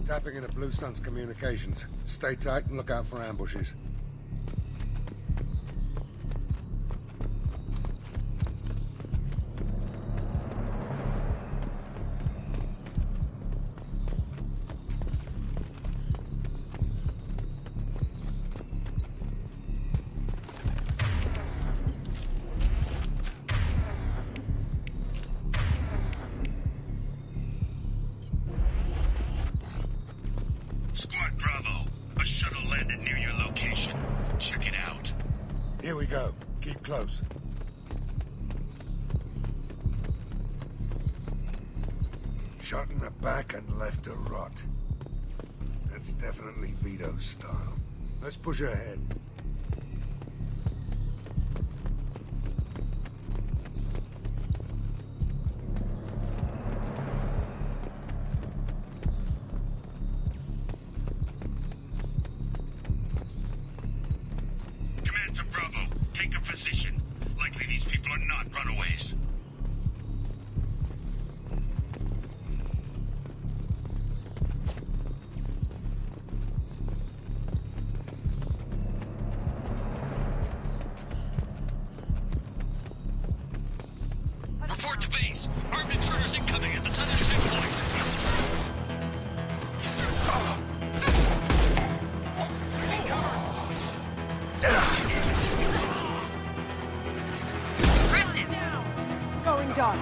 Tapping into Blue Sun's communications. Stay tight and look out for ambushes. Squad Bravo, a shuttle landed near your location. Check it out. Here we go. Keep close. Shot in the back and left to rot. That's definitely Vito's style. Let's push ahead. Command to Bravo, take a position. Likely these people are not runaways. Report to base. Armed intruders incoming at the southern checkpoint. Going dark.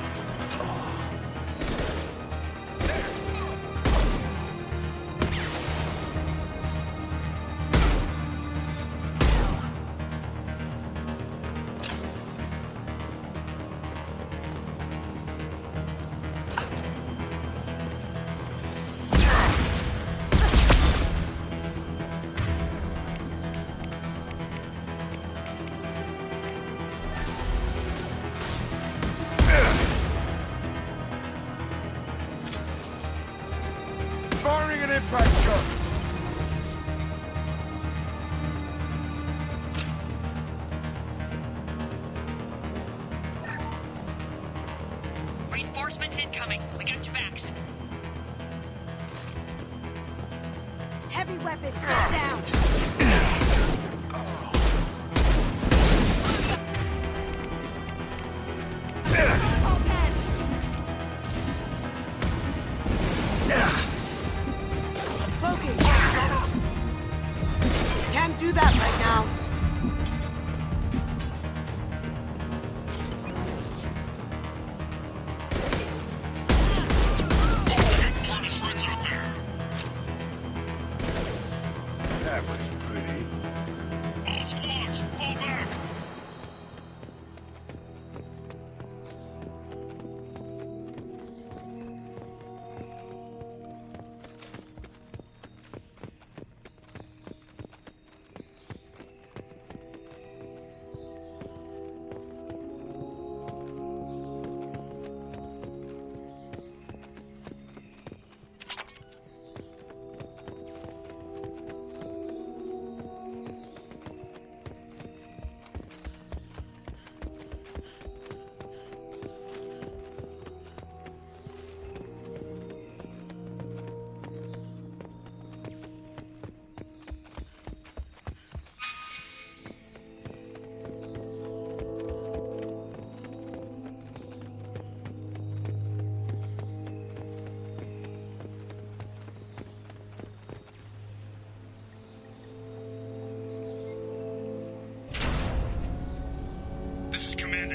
Firing an impact shot. Reinforcements incoming. We got your backs. Heavy weapon down. All dead. Cloaking. Can't do that right now. Torn to shreds out there. That was pretty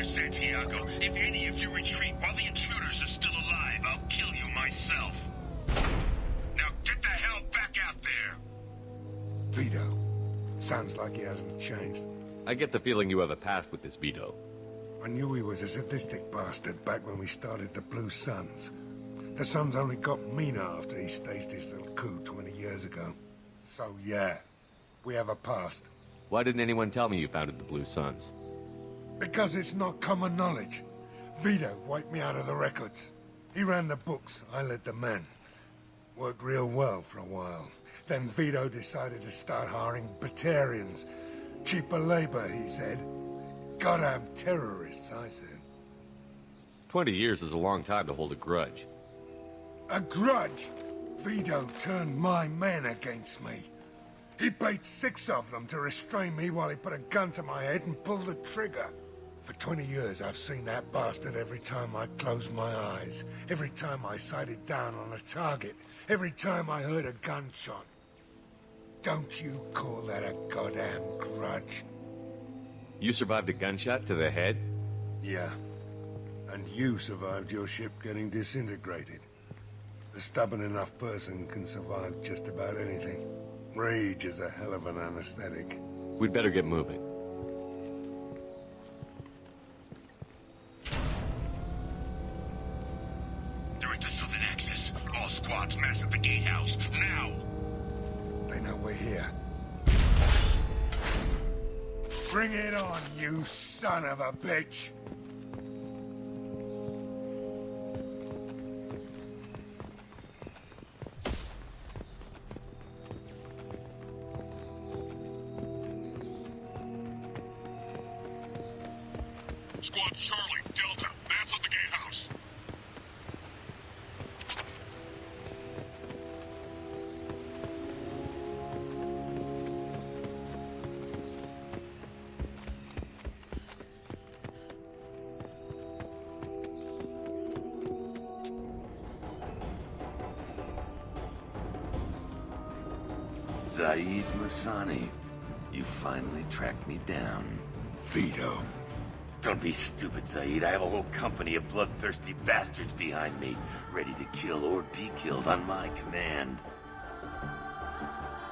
here, Santiago. If any of you retreat while the intruders are still alive, I'll kill you myself. Now get the hell back out there! Vito. Sounds like he hasn't changed. I get the feeling you have a past with this Vito. I knew he was a sadistic bastard back when we started the Blue Suns. The Suns only got meaner after he staged his little coup 20 years ago. So yeah, we have a past. Why didn't anyone tell me you founded the Blue Suns? Because it's not common knowledge. Vito wiped me out of the records. He ran the books, I led the men. Worked real well for a while. Then Vito decided to start hiring Batarians. Cheaper labor, he said. Goddamn terrorists, I said. 20 years is a long time to hold a grudge. A grudge? Vito turned my men against me. He paid 6 of them to restrain me while he put a gun to my head and pulled the trigger. For 20 years, I've seen that bastard every time I closed my eyes. Every time I sighted down on a target. Every time I heard a gunshot. Don't you call that a goddamn grudge? You survived a gunshot to the head? Yeah. And you survived your ship getting disintegrated. A stubborn enough person can survive just about anything. Rage is a hell of an anesthetic. We'd better get moving. They're at the southern axis. All squads mass at the gatehouse, now! They know we're here. Bring it on, you son of a bitch! Squad Charlie, Delta, mass at the gatehouse. Zaid Masani, you finally tracked me down. Vito. Don't be stupid, Zaid. I have a whole company of bloodthirsty bastards behind me, ready to kill or be killed on my command.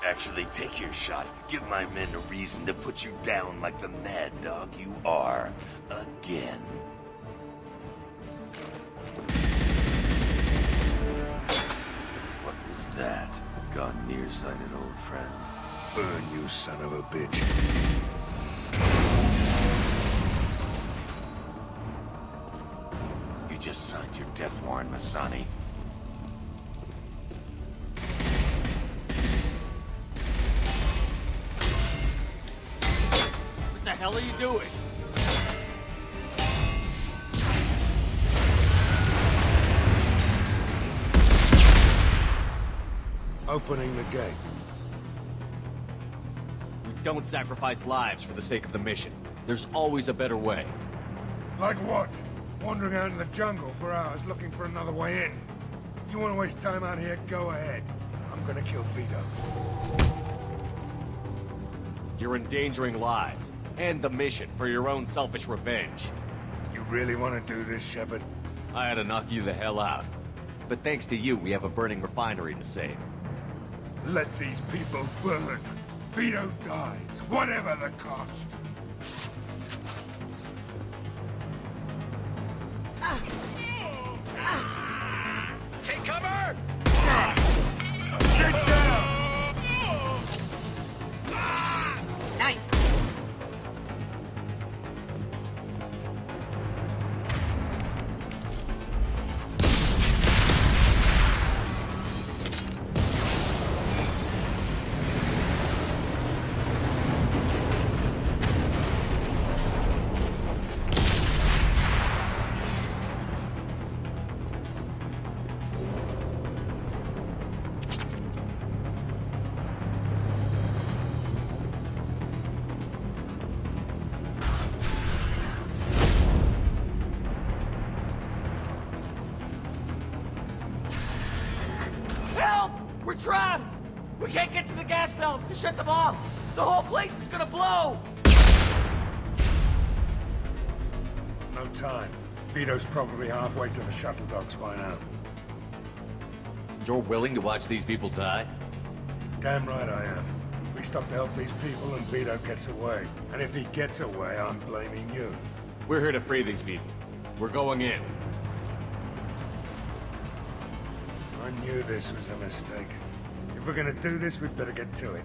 Actually, take your shot. Give my men a reason to put you down like the mad dog you are. Again. What was that? Gone nearsighted, old friend. Burn, you son of a bitch. You just signed your death warrant, Masani. What the hell are you doing? Opening the gate. We don't sacrifice lives for the sake of the mission. There's always a better way. Like what? Wandering out in the jungle for hours looking for another way in. You want to waste time out here? Go ahead. I'm gonna kill Vito. You're endangering lives and the mission for your own selfish revenge. You really want to do this, Shepard? I had to knock you the hell out. But thanks to you, we have a burning refinery to save. Let these people burn. Vito dies, whatever the cost. Take cover! Get down! Nice. Help! We're trapped! We can't get to the gas valves to shut them off! The whole place is gonna blow! no time. Vito's probably halfway to the shuttle docks by now. You're willing to watch these people die? Damn right I am. We stop to help these people and Vito gets away. And if he gets away, I'm blaming you. We're here to free these people. We're going in. I knew this was a mistake. If we're gonna do this, we'd better get to it.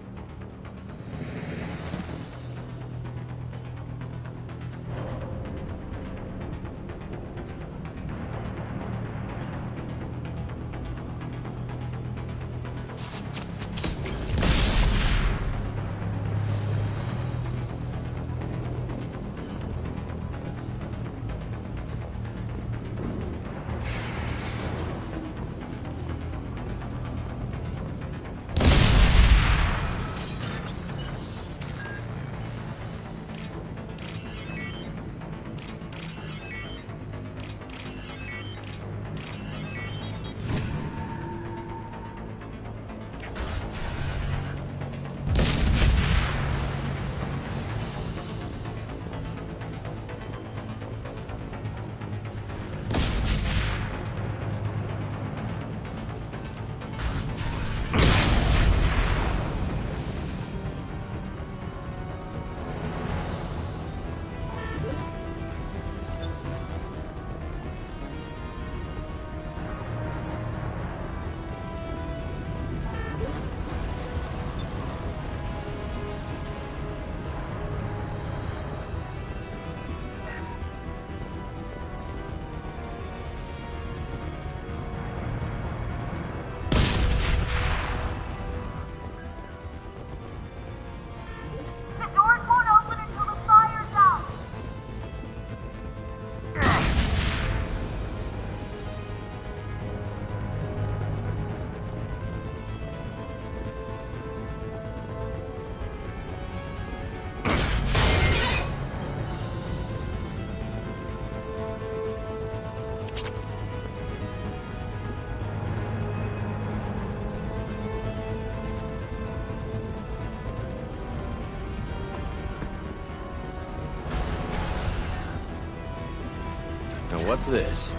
Now what's this?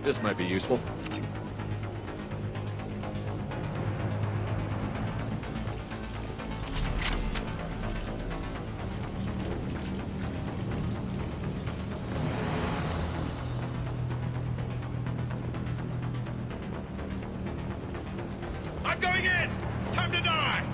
This might be useful. I'm going in! Time to die!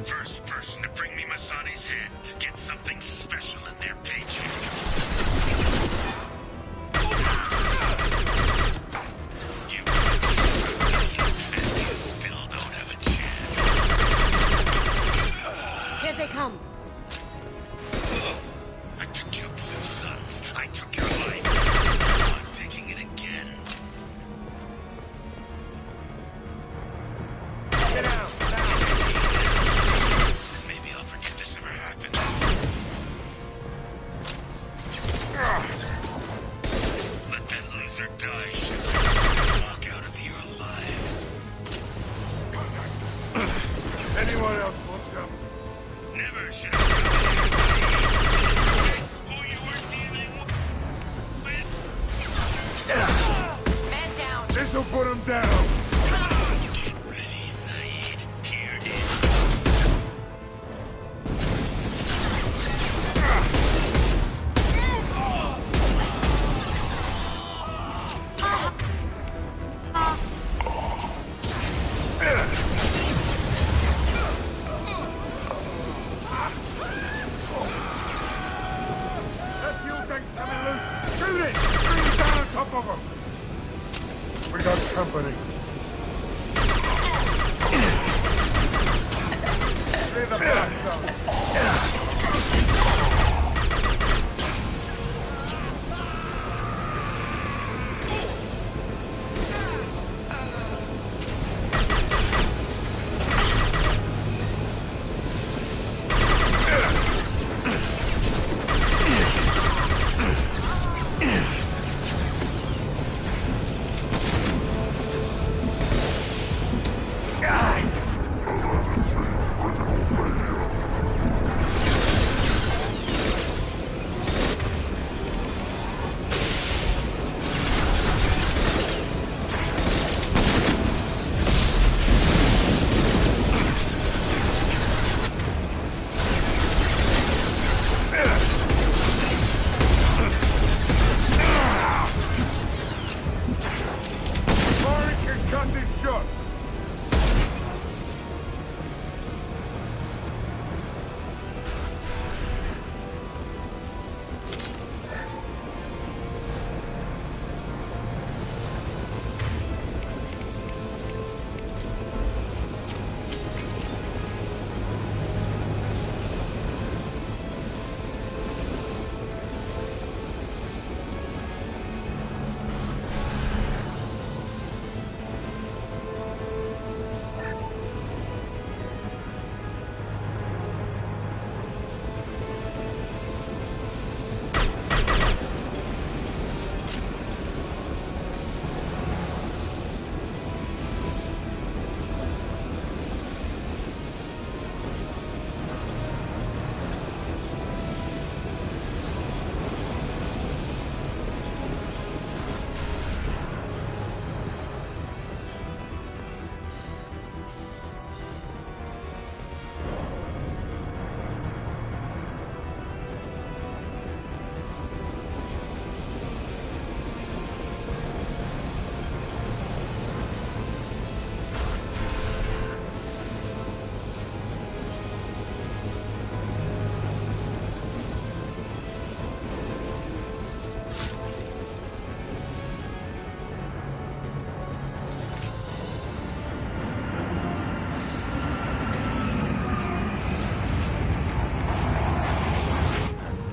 First person to bring me Masani's head gets something special in their paycheck. You still don't have a chance. Here they come. I took your blue suns. I took your life. I'm taking it again. Get out! Maybe I'll forget this ever happened. This'll put him down. Get ready, Saeed. Here is... That fuel tank's coming loose. Shoot it! Bring it down on top of him. We got company. Clear the blast zone. Firing concussive shot.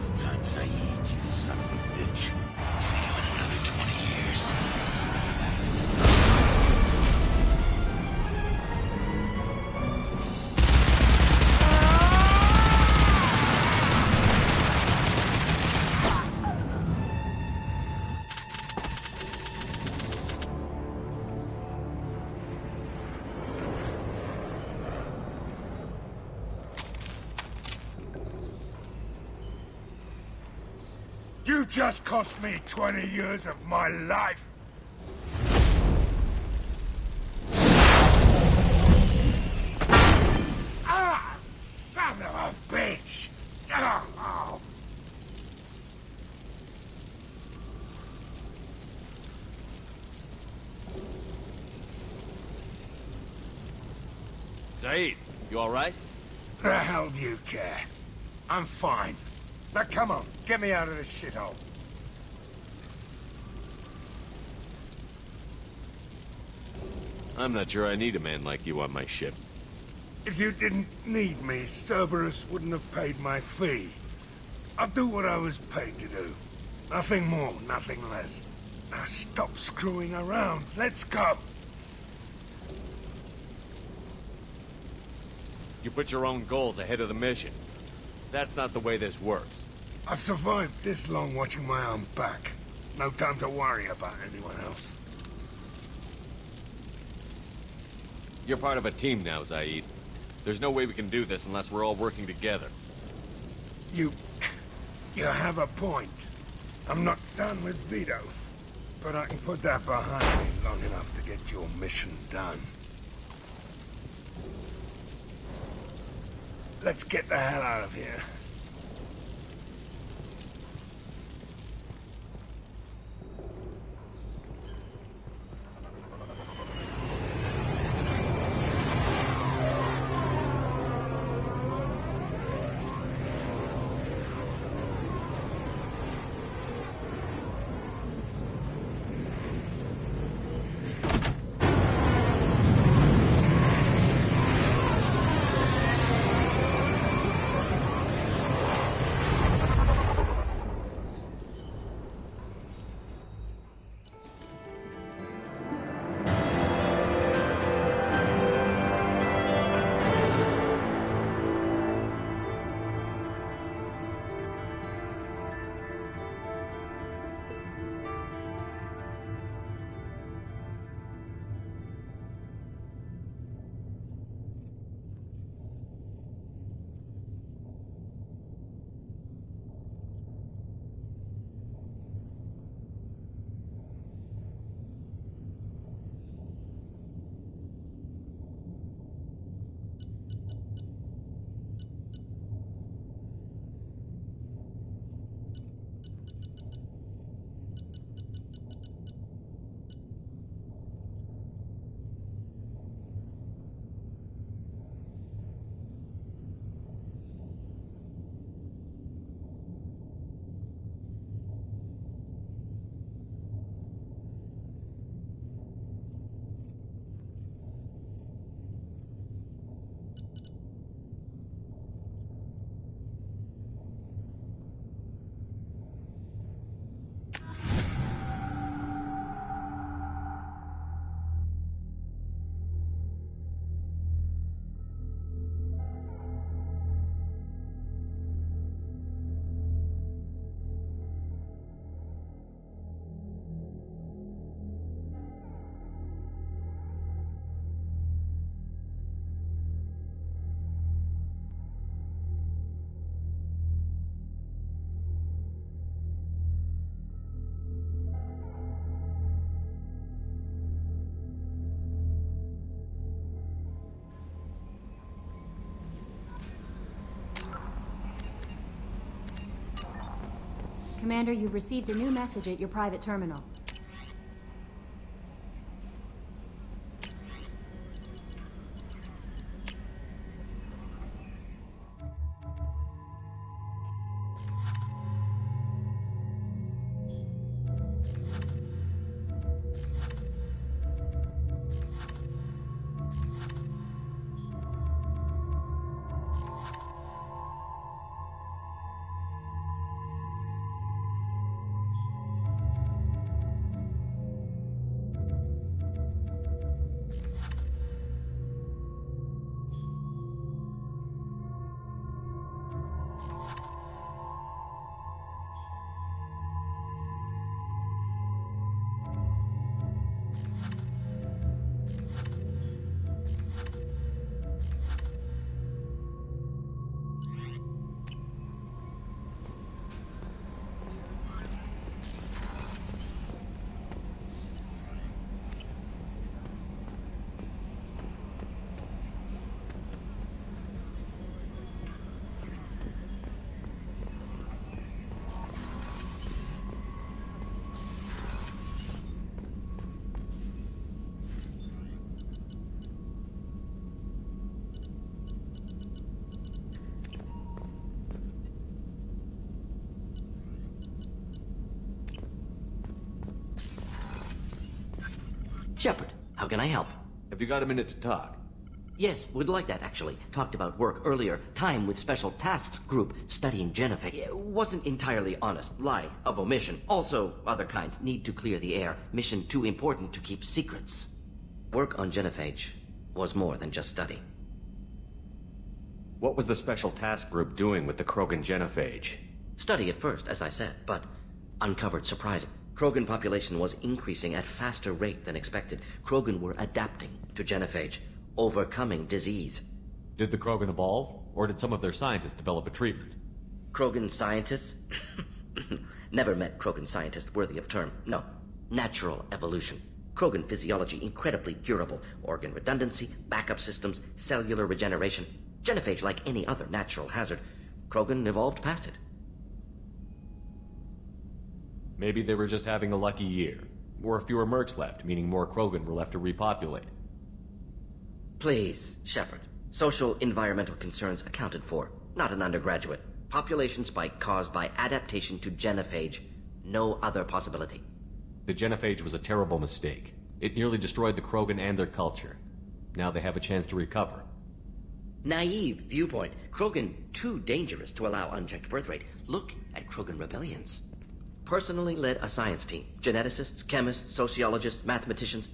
This time, Saeed, you son of a bitch. See you in another 20 years. You just cost me 20 years of my life. Ah, son of a bitch. Oh. Saeed, you alright? The hell do you care? I'm fine. Now come on, get me out of this shithole. I'm not sure I need a man like you on my ship. If you didn't need me, Cerberus wouldn't have paid my fee. I'll do what I was paid to do. Nothing more, nothing less. Now stop screwing around. Let's go. You put your own goals ahead of the mission. That's not the way this works. I've survived this long watching my own back. No time to worry about anyone else. You're part of a team now, Saeed. There's no way we can do this unless we're all working together. You have a point. I'm not done with Vito. but I can put that behind me long enough to get your mission done. Let's get the hell out of here. Commander, you've received a new message at your private terminal. Shepard, how can I help? Have you got a minute to talk? Yes, would like that actually. Talked about work earlier. Time with Special Tasks Group studying Genophage. Wasn't entirely honest. Lie of omission. Also, other kinds. Need to clear the air. Mission too important to keep secrets. Work on Genophage was more than just study. What was the Special Task Group doing with the Krogan genophage? Study at first, as I said, but uncovered surprising. Krogan population was increasing at faster rate than expected. Krogan were adapting to genophage, overcoming disease. Did the Krogan evolve, or did some of their scientists develop a treatment? Krogan scientists? Never met Krogan scientist worthy of term. No. natural evolution. Krogan physiology incredibly durable. Organ redundancy, backup systems, cellular regeneration. Genophage like any other natural hazard. Krogan evolved past it. Maybe they were just having a lucky year. Or fewer mercs left, meaning more Krogan were left to repopulate. Please, Shepard. Social environmental concerns accounted for. Not an undergraduate. Population spike caused by adaptation to genophage. No other possibility. The genophage was a terrible mistake. It nearly destroyed the Krogan and their culture. Now they have a chance to recover. Naive viewpoint. Krogan too dangerous to allow unchecked birth rate. Look at Krogan rebellions. Personally led a science team. Geneticists, chemists, sociologists, mathematicians.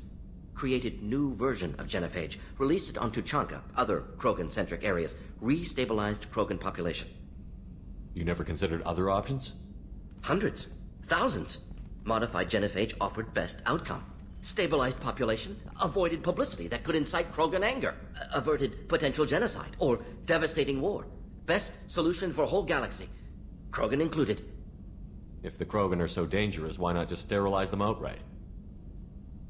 Created new version of genophage. Released it onto Chanka, other Krogan-centric areas. Restabilized Krogan population. You never considered other options? Hundreds. Thousands. Modified genophage offered best outcome. Stabilized population, avoided publicity that could incite Krogan anger, averted potential genocide, or devastating war. Best solution for whole galaxy. Krogan included. If the Krogan are so dangerous, why not just sterilize them outright?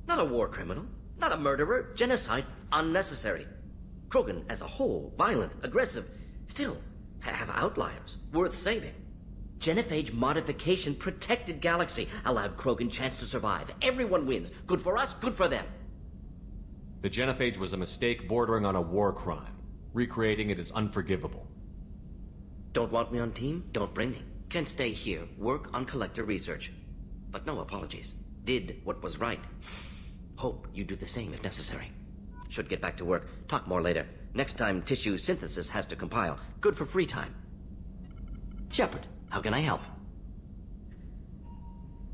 Not a war criminal, not a murderer, genocide, unnecessary. Krogan as a whole, violent, aggressive, still have outliers, worth saving. Genophage modification protected galaxy, allowed Krogan chance to survive. Everyone wins. Good for us, good for them. The genophage was a mistake bordering on a war crime. Recreating it is unforgivable. Don't want me on team? Don't bring me. Can stay here, work on collector research. But no apologies. Did what was right. Hope you do the same if necessary. Should get back to work. Talk more later. Next time tissue synthesis has to compile. Good for free time. Shepard, how can I help?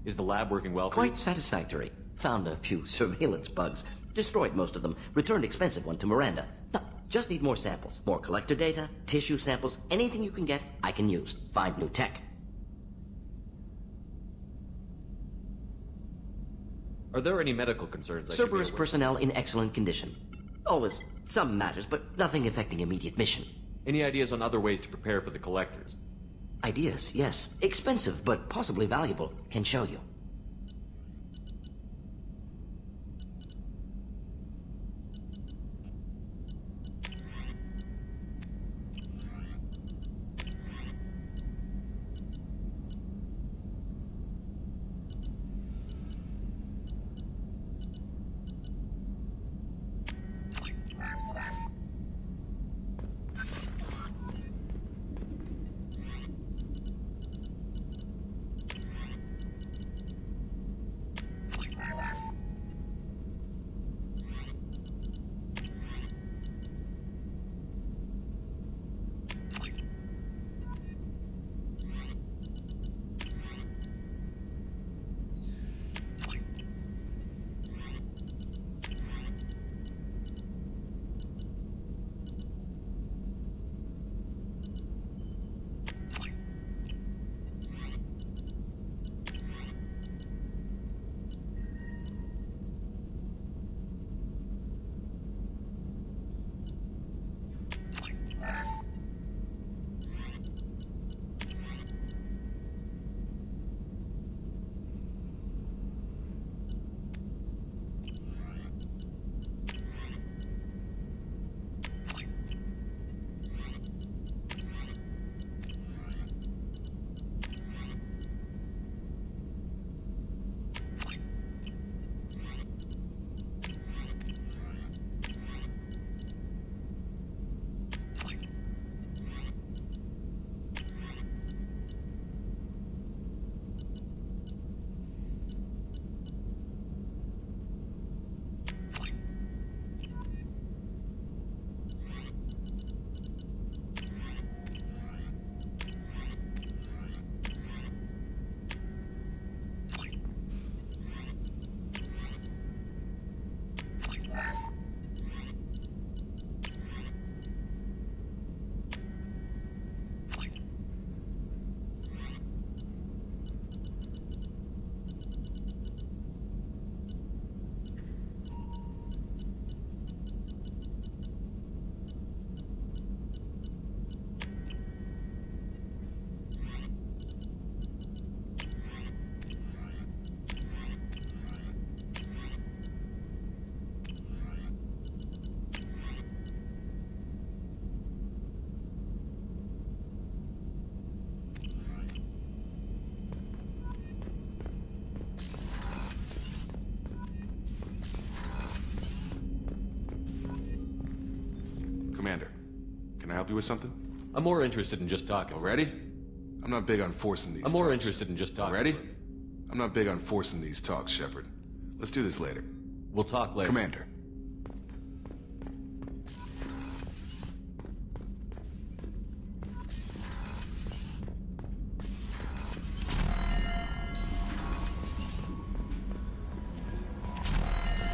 Is the lab working well for Quite satisfactory. Found a few surveillance bugs. Destroyed most of them. Returned expensive one to Miranda. No, just need more samples. More collector data, tissue samples, anything you can get, I can use. Find new tech. Are there any medical concerns I should be Cerberus aware of? personnel in excellent condition. Always some matters, but nothing affecting immediate mission. Any ideas on other ways to prepare for the collectors? Ideas, yes. Expensive, but possibly valuable. Can show you. Commander, can I help you with something? I'm more interested in just talking. Already? I'm not big on forcing these I'm more talks. interested in just talking. Already? I'm not big on forcing these talks, Shepard. Let's do this later. We'll talk later. Commander.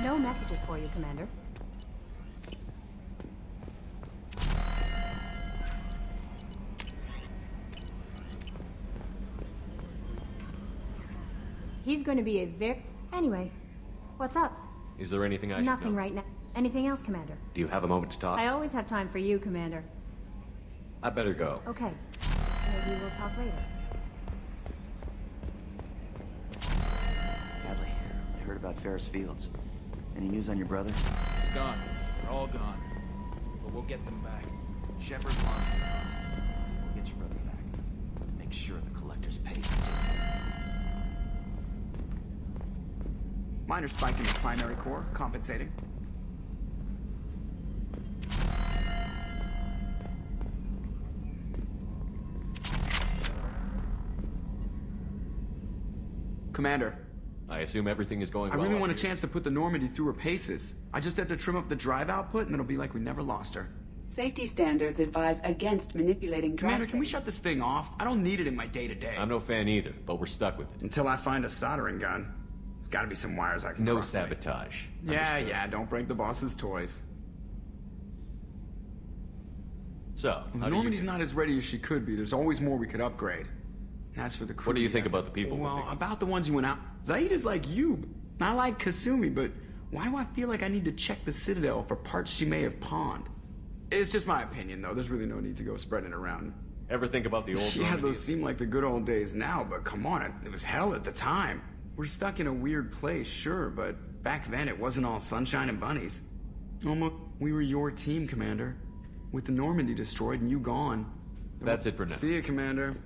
No messages for you, Commander. He's going to be a very... Anyway, what's up? Is there anything I should know? Nothing right now. Anything else, Commander? Do you have a moment to talk? I always have time for you, Commander. I better go. Okay. Maybe we'll talk later. Hadley, I heard about Ferris Fields. Any news on your brother? He's gone. They're all gone. But we'll get them back. Shepard wants them. We'll get your brother back. Make sure the collectors pay the tip. Minor spike in the primary core, compensating. Commander, I assume everything is going I well. really up want a here. chance to put the Normandy through her paces. I just have to trim up the drive output and it'll be like we never lost her. Safety standards advise against manipulating drive Commander, can we settings. shut this thing off? I don't need it in my day-to-day. I'm no fan either, but we're stuck with it. Until I find a soldering gun. There's gotta be some wires I can No cross-link. sabotage. Yeah, Understood. yeah, don't break the boss's toys. So, The how do you Normandy's do? not as ready as she could be. There's always more we could upgrade. And as for the crew... What do you think about the people? Well, about the ones who went out... Zaid is like you. I like Kasumi, but why do I feel like I need to check the Citadel for parts she may have pawned? It's just my opinion, though. There's really no need to go spreading it around. Ever think about the old Yeah, Normandy? those seem like the good old days now, but come on, it was hell at the time. We're stuck in a weird place, sure, but back then it wasn't all sunshine and bunnies. Almost, we were your team, Commander. With the Normandy destroyed and you gone. That's it for now. See you, Commander.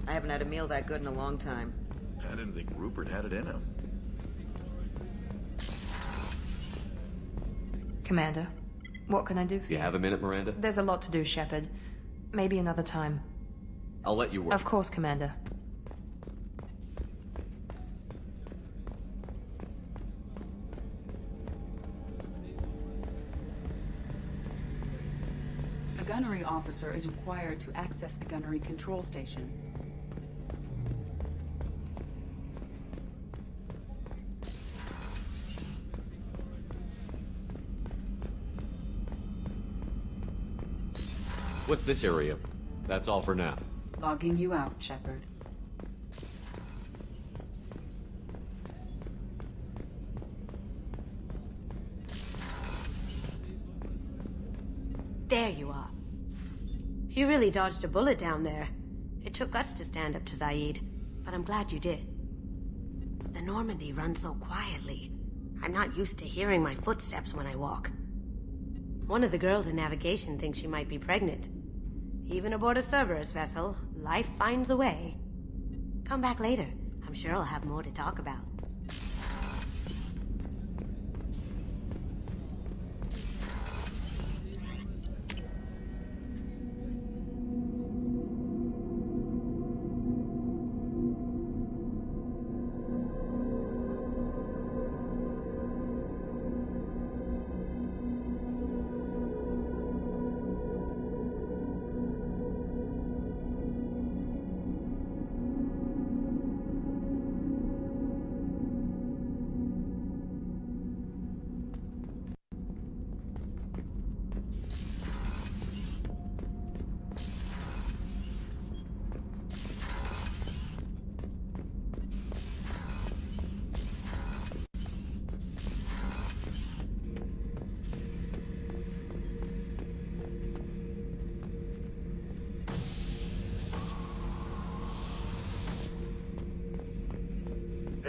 I haven't had a meal that good in a long time. I didn't think Rupert had it in him. Commander, what can I do for you? You have a minute, Miranda? There's a lot to do, Shepard. Maybe another time. I'll let you work. Of course, Commander. A gunnery officer is required to access the gunnery control station. What's this area? That's all for now. Logging you out, Shepard. There you are. You really dodged a bullet down there. It took us to stand up to Zaid, but I'm glad you did. The Normandy runs so quietly. I'm not used to hearing my footsteps when I walk. One of the girls in navigation thinks she might be pregnant. Even aboard a Cerberus vessel, life finds a way. Come back later. I'm sure I'll have more to talk about.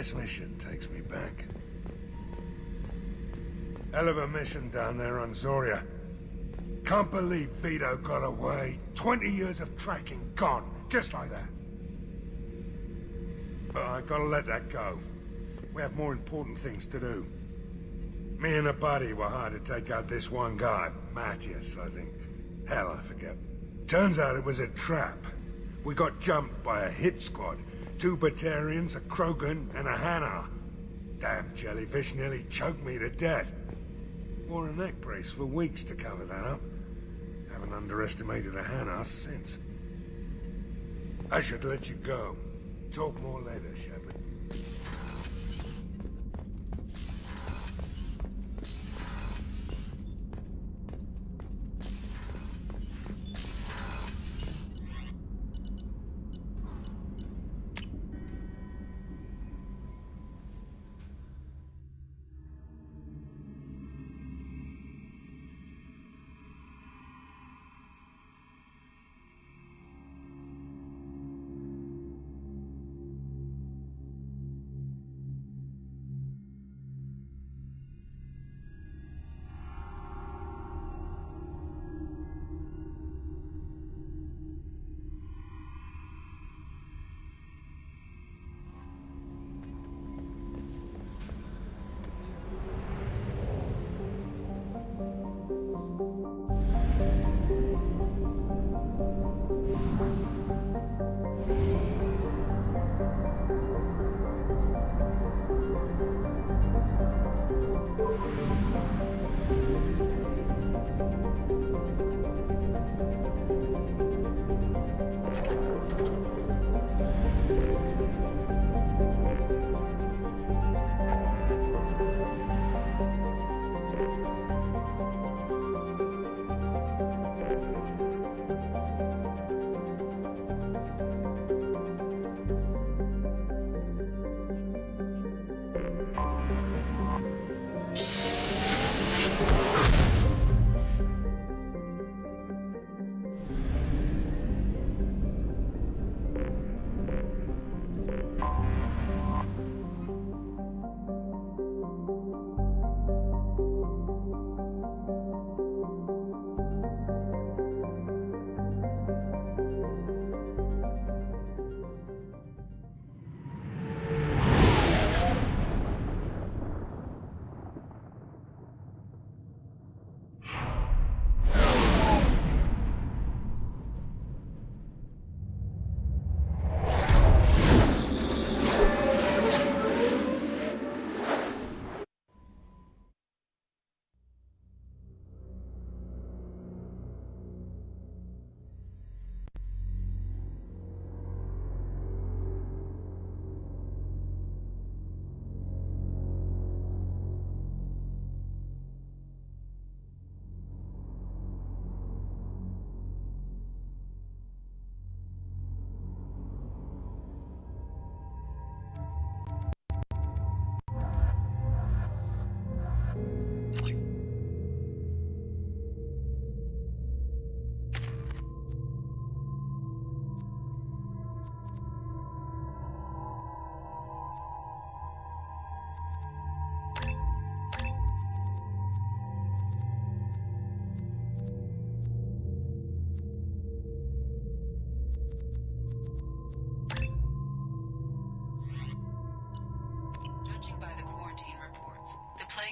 This mission takes me back. Hell of a mission down there on Zoria. Can't believe Vito got away. 20 years of tracking gone, just like that. But I gotta let that go. We have more important things to do. Me and a buddy were hired to take out this one guy, Matthias, I think. Hell, I forget. Turns out it was a trap. We got jumped by a hit squad. 2 Batarians, a Krogan, and a Hanar. Damn jellyfish nearly choked me to death. Wore a neck brace for weeks to cover that up. Haven't underestimated a Hanar since. I should let you go. Talk more later, Shepard.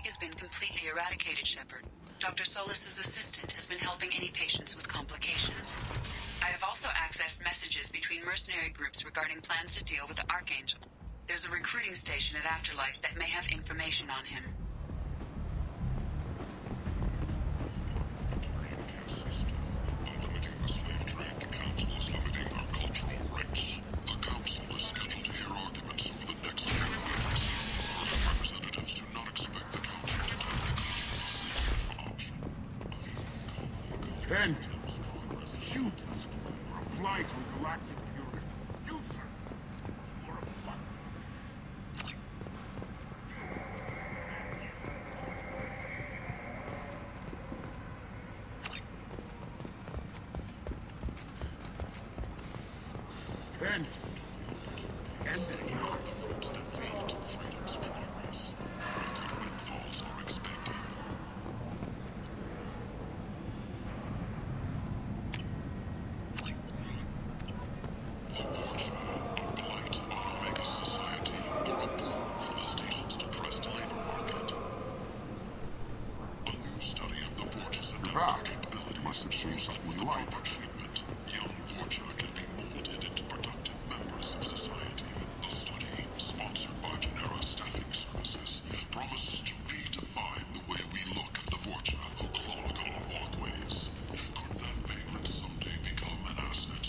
Has been completely eradicated, Shepard. Dr. Solis's assistant has been helping any patients with complications. I have also accessed messages between mercenary groups regarding plans to deal with the Archangel. There's a recruiting station at Afterlife that may have information on him. Kent! Humans! Reply to galactic fury. You, sir! You're a fuck. Kent! Ending not. Freedom's progress. Good windfalls are expected. The Vorcha, a blight on Omega society, or a boon for the station's depressed labor market. A new study of the Vorcha's adaptive capabilities must have shown something you like. Treatment. Young Vorcha can be molded into productive members of society. The study, sponsored by Genera Staffing Services, promises to redefine the way we look at the Vorcha who clog our walkways. Could that payment someday become an asset?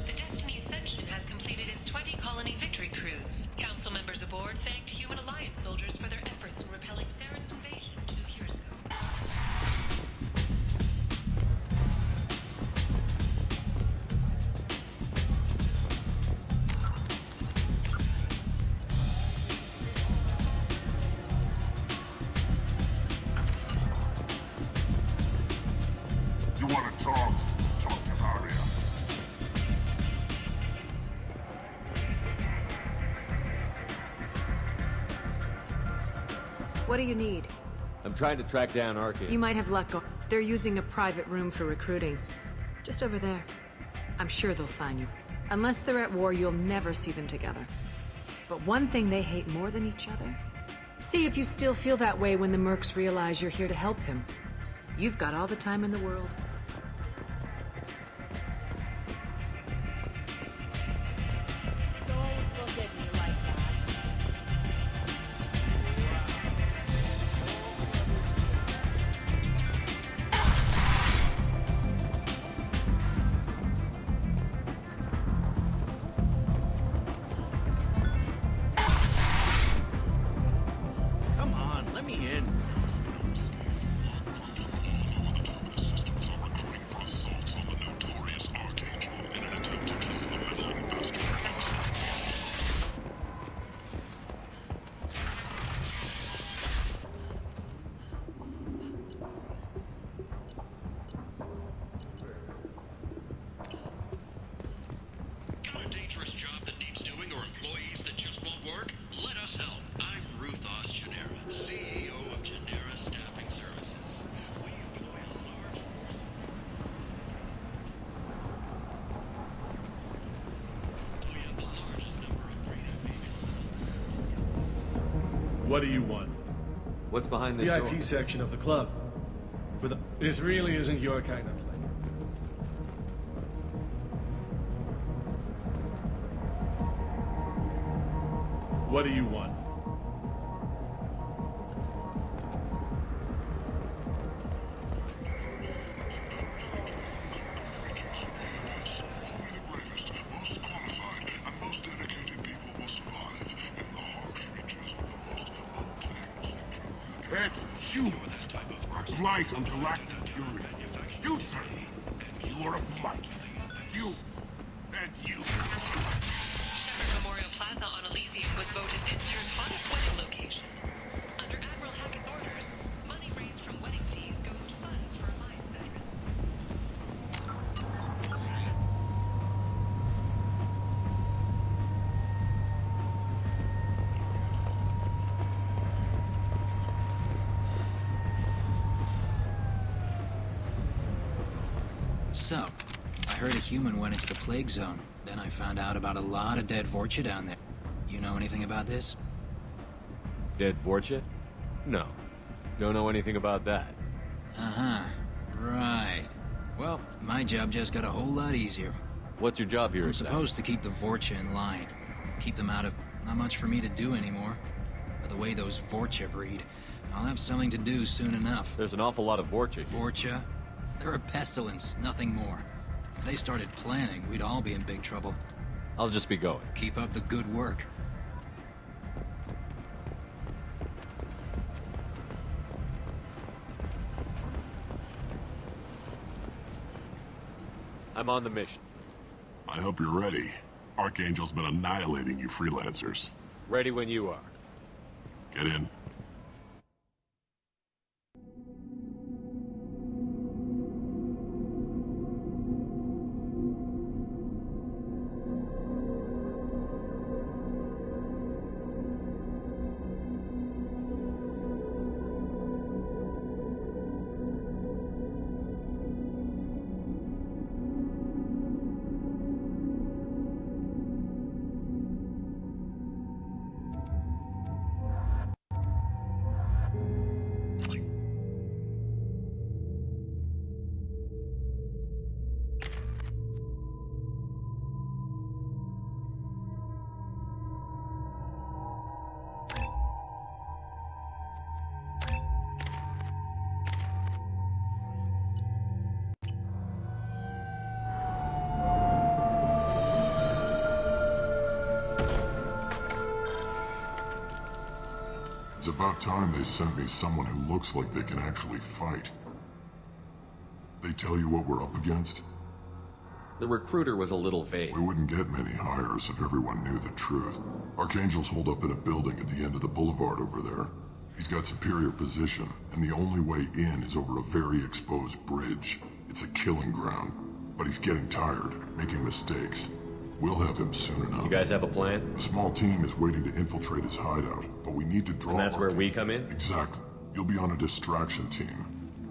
The Destiny Ascension has completed its 20-colony victory cruise. Council members aboard thanked Human Alliance soldiers for their efforts in repelling Saren's invasion 2 years ago. You want to talk? Talk to Aria. What do you need? I'm trying to track down Arcane. You might have luck. They're using a private room for recruiting. Just over there. I'm sure they'll sign you. Unless they're at war, you'll never see them together. But one thing they hate more than each other? See if you still feel that way when the mercs realize you're here to help him. You've got all the time in the world. Don't look at me like that. Come on, let me in. Got a dangerous job that needs doing or employees that just won't work? Let us help. I'm Ruth Genera, CEO of Genera Staffing Services. We employ a large force. We have the largest number of freedom agents. What do you want? What's behind this VIP door? section of the club. This really isn't your kind of thing. What do you want? Red humans are blight on galactic purity. You, sir, you are a blight. You and you. Shepherd Memorial Plaza on Elysium was voted this year's hottest wedding location. Under Admiral Hackett's orders, money raised from wedding fees goes to funds for Alliance veterans. So, I heard a human went into the plague zone. Then I found out about a lot of dead Vorcha down there. You know anything about this? Dead Vorcha? No. Don't know anything about that. Uh-huh. Right. Well, my job just got a whole lot easier. What's your job here? I'm supposed to keep the Vorcha in line. Keep them out of... Not much for me to do anymore. But the way those Vorcha breed, I'll have something to do soon enough. There's an awful lot of Vorcha here. Vorcha? They're a pestilence, nothing more. If they started planning, we'd all be in big trouble. I'll just be going. Keep up the good work. I'm on the mission. I hope you're ready. Archangel's been annihilating you freelancers. Ready when you are. Get in. It's about time they sent me someone who looks like they can actually fight. They tell you what we're up against? The recruiter was a little vague. We wouldn't get many hires if everyone knew the truth. Archangel's holed up in a building at the end of the boulevard over there. He's got superior position, and the only way in is over a very exposed bridge. It's a killing ground, but he's getting tired, making mistakes. We'll have him soon enough. You guys have a plan? A small team is waiting to infiltrate his hideout, but we need to draw... And that's where we come in? Exactly. You'll be on a distraction team.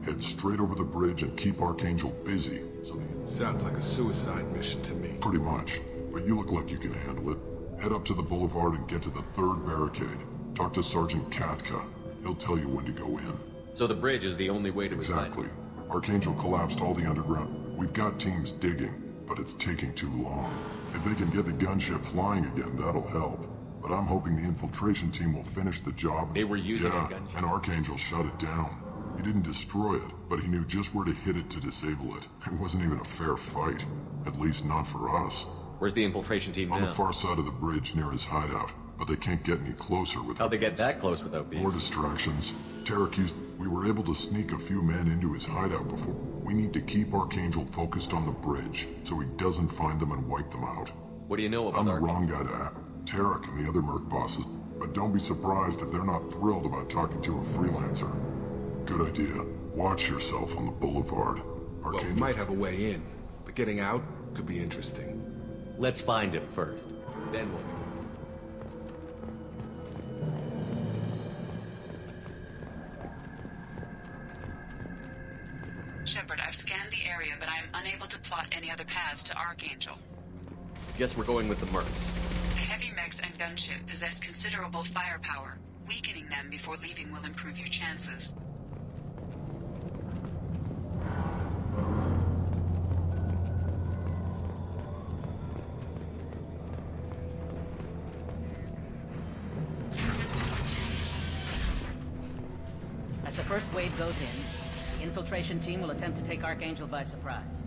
Head straight over the bridge and keep Archangel busy, so the... Sounds like a suicide mission to me. Pretty much. But you look like you can handle it. Head up to the boulevard and get to the third barricade. Talk to Sergeant Katka. He'll tell you when to go in. So the bridge is the only way to... Exactly. Archangel collapsed all the underground. We've got teams digging, but it's taking too long. If they can get the gunship flying again, that'll help. But I'm hoping the infiltration team will finish the job. They were using a gunship? And Archangel shut it down. He didn't destroy it, but he knew just where to hit it to disable it. It wasn't even a fair fight. At least not for us. Where's the infiltration team On now? the far side of the bridge near his hideout. But they can't get any closer with... How'd they get that close without being... More distractions. Tarek used... We were able to sneak a few men into his hideout before... We need to keep Archangel focused on the bridge, so he doesn't find them and wipe them out. What do you know about I'm the Archangel? wrong guy to ask. Tarek and the other merc bosses. But don't be surprised if they're not thrilled about talking to a freelancer. Good idea. Watch yourself on the boulevard. Well, we might have a way in, but getting out could be interesting. Let's find him first. Then we'll... Shepard, I've scanned the area, but I am unable to plot any other paths to Archangel. Guess we're going with the mercs. The heavy mechs and gunship possess considerable firepower. Weakening them before leaving will improve your chances. As the first wave goes in, the infiltration team will attempt to take Archangel by surprise.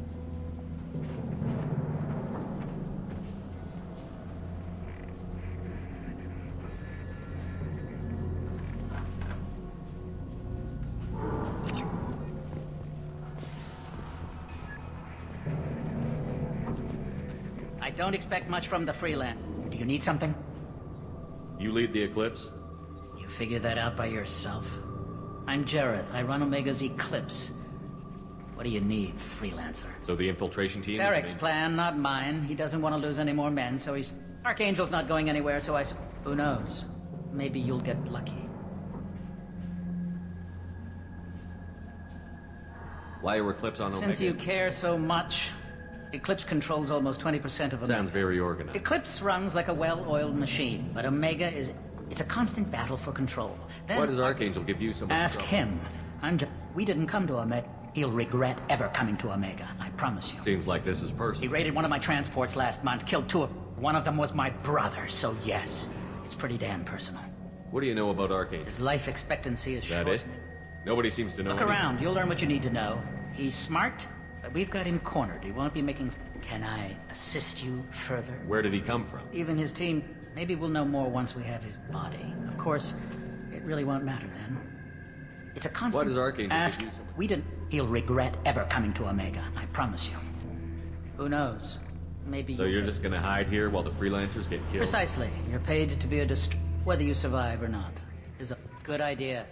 I don't expect much from the freelance. Do you need something? You lead the Eclipse? You figure that out by yourself. I'm Jareth. I run Omega's Eclipse. What do you need, freelancer? So the infiltration team... Tarek's plan, not mine. He doesn't want to lose any more men, so he's... Archangel's not going anywhere, so I... Who knows? Maybe you'll get lucky. Why are Eclipse on Omega? Since you care so much, Eclipse controls almost 20% of Omega. Sounds very organized. Eclipse runs like a well-oiled machine, but Omega is... It's a constant battle for control. Then Why does Archangel give you so much Ask trouble? him. We didn't come to Omega. He'll regret ever coming to Omega, I promise you. Seems like this is personal. He raided one of my transports last month, killed two of... One of them was my brother, so yes. It's pretty damn personal. What do you know about Archangel? His life expectancy is That short. it? Nobody seems to know Look anything. around, you'll learn what you need to know. He's smart, but we've got him cornered. He won't be making... Can I assist you further? Where did he come from? Even his team. Maybe we'll know more once we have his body. Of course, it really won't matter then. It's a constant... Why does Archangel ask. give you some- We didn't... He'll regret ever coming to Omega, I promise you. Who knows? Maybe So you're just gonna hide here while the freelancers get killed? Precisely. You're paid to be a whether you survive or not is a good idea.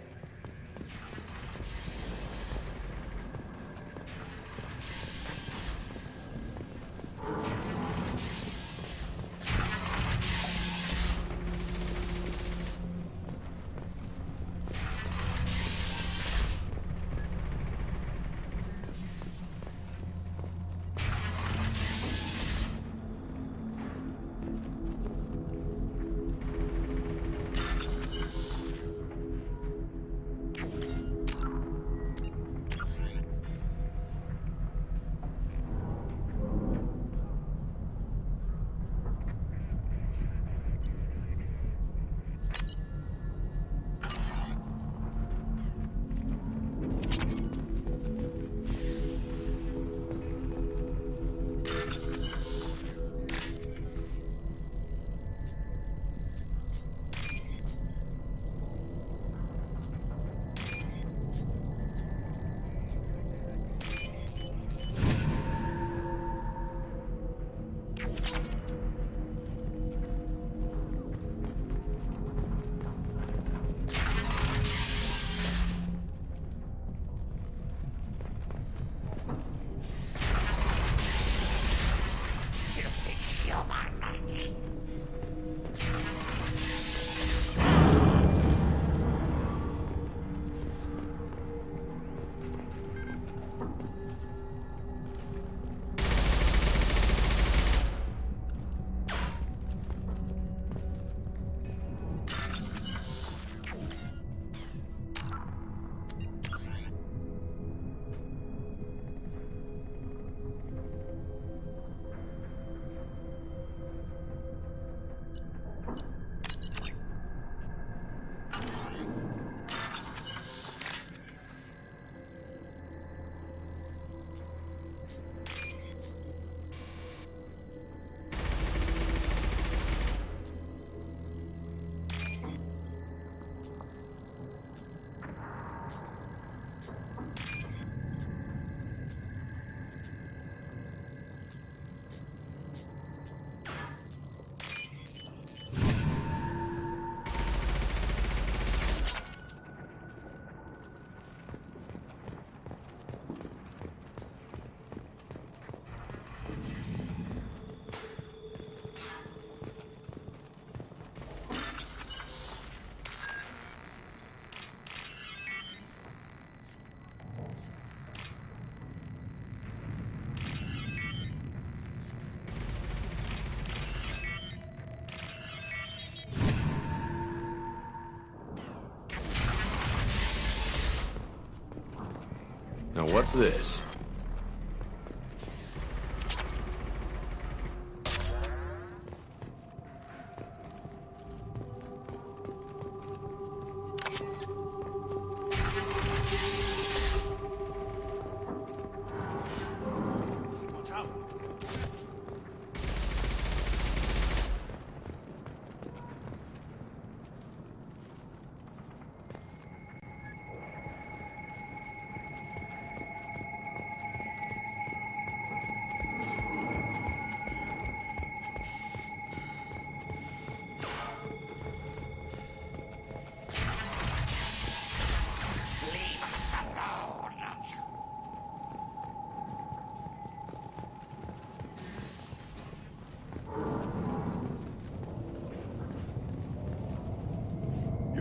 Now what's this?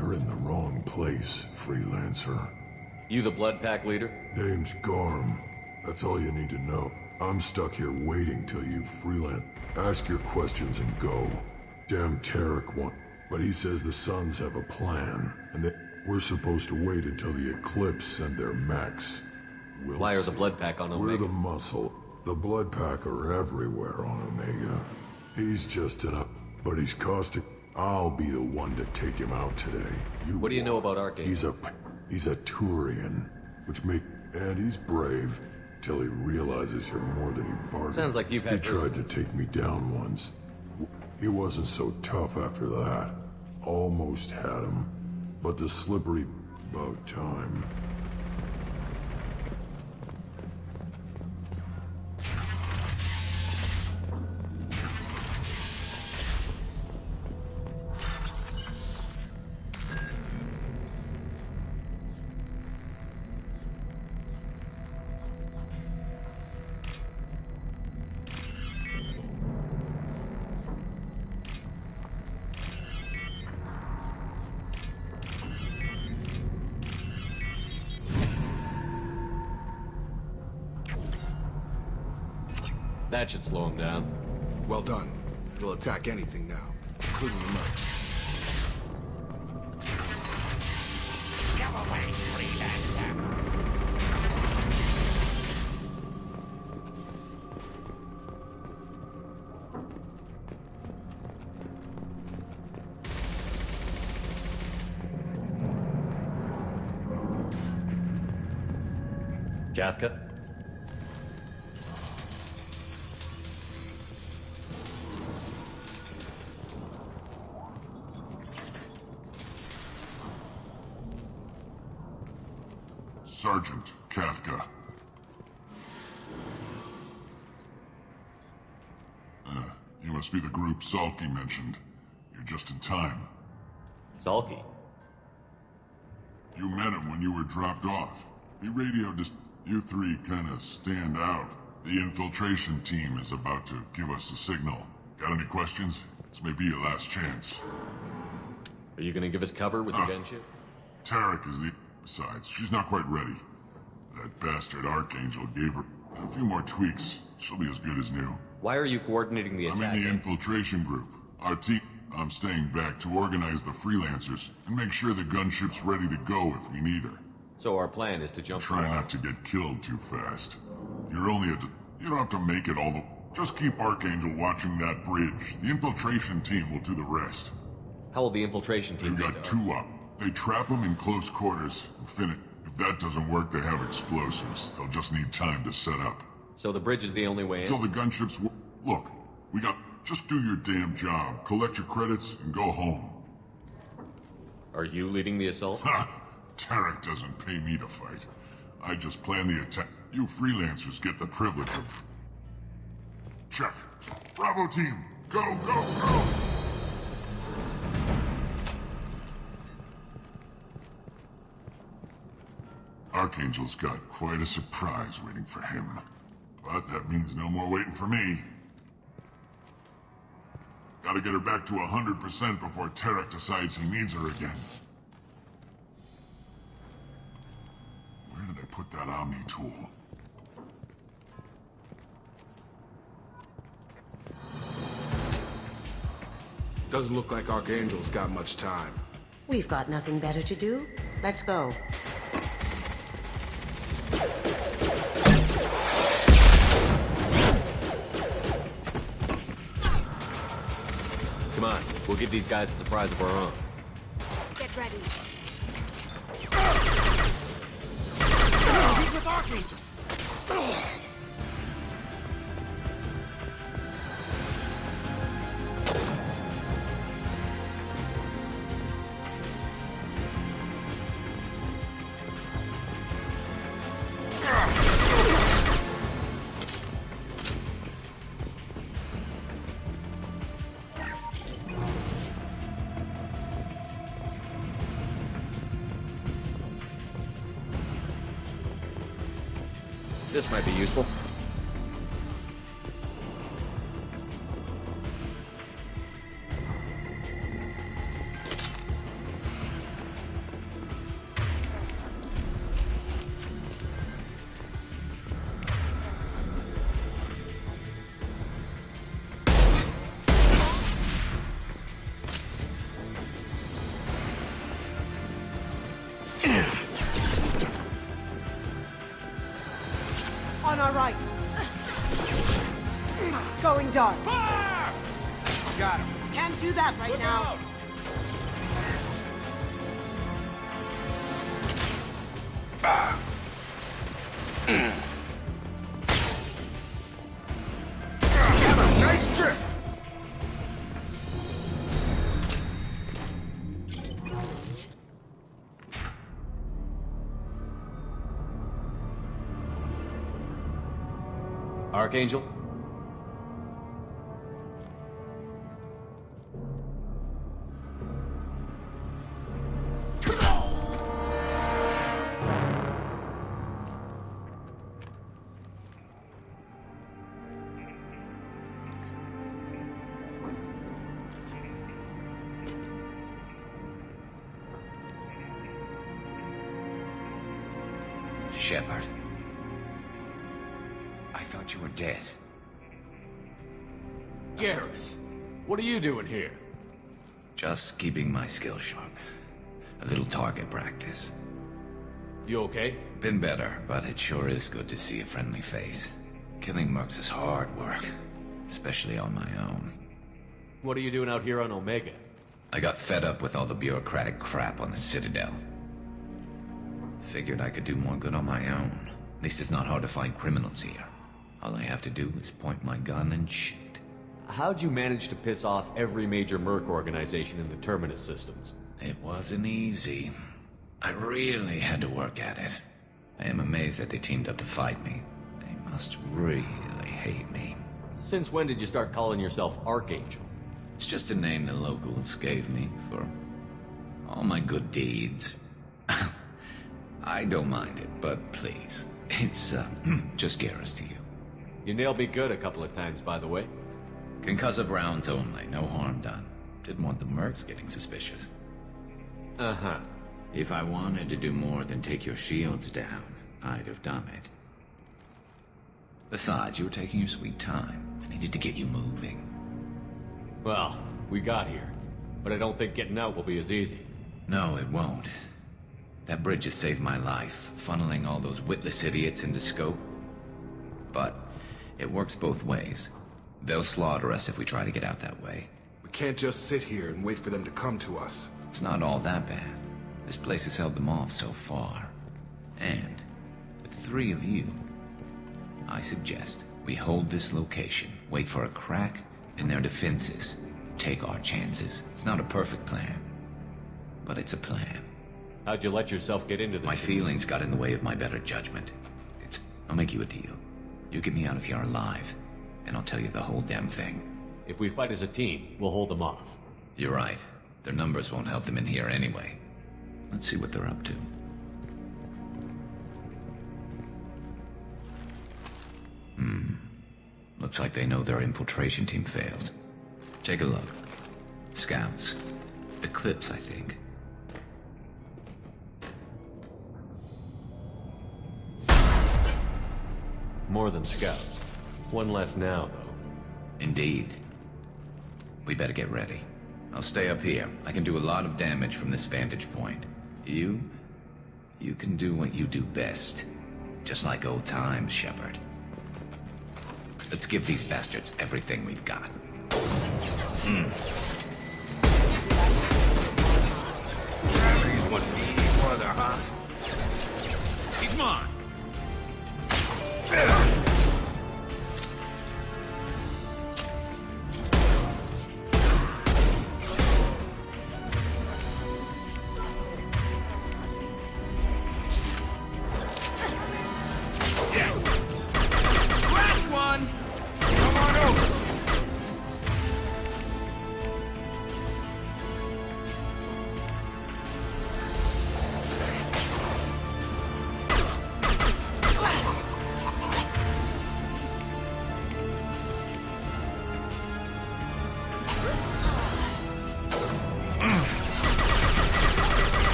You're in the wrong place, freelancer. You the Blood Pack leader? Name's Garm. That's all you need to know. I'm stuck here waiting till you freelance. Ask your questions and go. Damn Tarek won't. But he says the Sons have a plan, and that we're supposed to wait until the Eclipse send their mechs. We'll Why are the see. Blood Pack on Omega? We're the muscle. The Blood Pack are everywhere on Omega. He's just but he's caustic. I'll be the one to take him out today. What do you know about Archangel? He's a Turian, and he's brave. till he realizes you're more than he bargained. Sounds like you've had He tried to take me down once. He wasn't so tough after that. Almost had him, but the slippery about time. That should slow him down. Well done. He'll attack anything now, including the mercs. Go away, freelancer. Cathka? Sergeant Kafka. You must be the group Salky mentioned. You're just in time. Salky? You met him when you were dropped off. He radioed us. You three kinda stand out. The infiltration team is about to give us a signal. Got any questions? This may be your last chance. Are you gonna give us cover with the gunship? Tarek is the... Besides, she's not quite ready. That bastard Archangel gave her a few more tweaks. She'll be as good as new. Why are you coordinating the attack? I'm in the infiltration group. Our team... I'm staying back to organize the freelancers and make sure the gunship's ready to go if we need her. So our plan is to jump... Try not to get killed too fast. You're only You don't have to make it all the... Just keep Archangel watching that bridge. The infiltration team will do the rest. How will the infiltration team... They've got two up. They trap them in close quarters and finish. If that doesn't work, they have explosives. They'll just need time to set up. So the bridge is the only way in? Until the gunships... Look, we got... Just do your damn job. Collect your credits and go home. Are you leading the assault? Ha! Tarek doesn't pay me to fight. I just plan the attack. You freelancers get the privilege of... Check. Bravo team! Go, go, go! Archangel's got quite a surprise waiting for him. But that means no more waiting for me. Gotta get her back to 100% before Tarek decides he needs her again. Where did I put that Omni tool? Doesn't look like Archangel's got much time. We've got nothing better to do. Let's go. Come on, we'll give these guys a surprise of our own. Get ready. He's with Archangel! This might be useful. On our right. Going dark. Got him. Can't do that right now. Archangel? Shepard. I thought you were dead. Garrus, what are you doing here? Just keeping my skills sharp. A little target practice. You okay? Been better, but it sure is good to see a friendly face. Killing mercs is hard work, especially on my own. What are you doing out here on Omega? I got fed up with all the bureaucratic crap on the Citadel. Figured I could do more good on my own. At least it's not hard to find criminals here. All I have to do is point my gun and shoot. How'd you manage to piss off every major merc organization in the Terminus systems? It wasn't easy. I really had to work at it. I am amazed that they teamed up to fight me. They must really hate me. Since when did you start calling yourself Archangel? It's just a name the locals gave me for all my good deeds. I don't mind it, but please, it's just Garrus to you. You nailed me good a couple of times, by the way. Concussive rounds only, no harm done. Didn't want the mercs getting suspicious. Uh-huh. If I wanted to do more than take your shields down, I'd have done it. Besides, you were taking your sweet time. I needed to get you moving. Well, we got here, but I don't think getting out will be as easy. No, it won't. That bridge has saved my life, funneling all those witless idiots into scope. But it works both ways. They'll slaughter us if we try to get out that way. We can't just sit here and wait for them to come to us. It's not all that bad. This place has held them off so far. And with 3 of you, I suggest we hold this location, wait for a crack in their defenses, take our chances. It's not a perfect plan, but it's a plan. How'd you let yourself get into this? My feelings got in the way of my better judgment. I'll make you a deal. You get me out of here alive, and I'll tell you the whole damn thing. If we fight as a team, we'll hold them off. You're right. Their numbers won't help them in here anyway. Let's see what they're up to. Looks like they know their infiltration team failed. Take a look. Scouts. Eclipse, I think. More than scouts. One less now, though. Indeed. We better get ready. I'll stay up here. I can do a lot of damage from this vantage point. You can do what you do best. Just like old times, Shepard. Let's give these bastards everything we've got. Gravity's one easy further, huh? He's mine!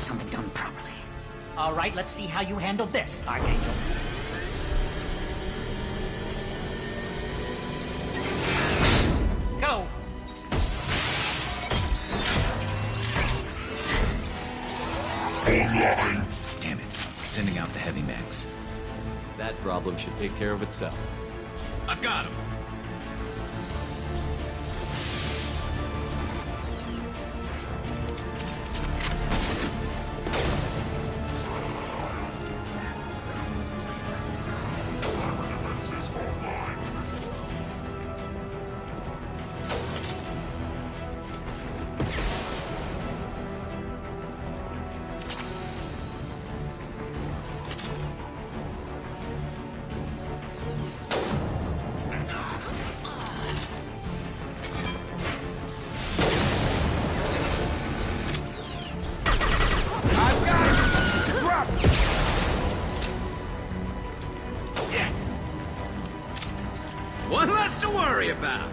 want something done properly. All right, let's see how you handle this, Archangel. Go! Online. Damn it. Sending out the heavy mechs. That problem should take care of itself. I've got him. One less to worry about.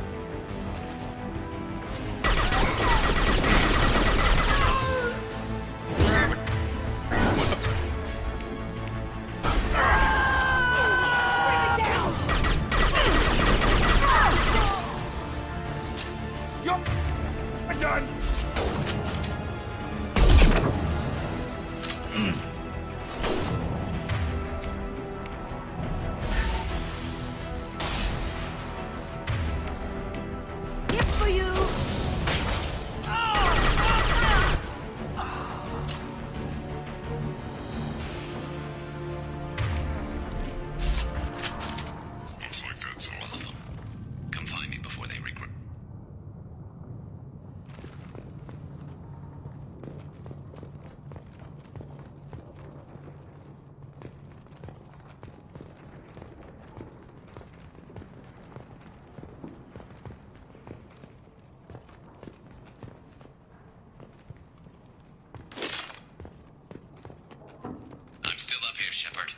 Yup! I'm done! Gift for you! Looks like that's all of them. Come find me before they regroup. I'm still up here, Shepard.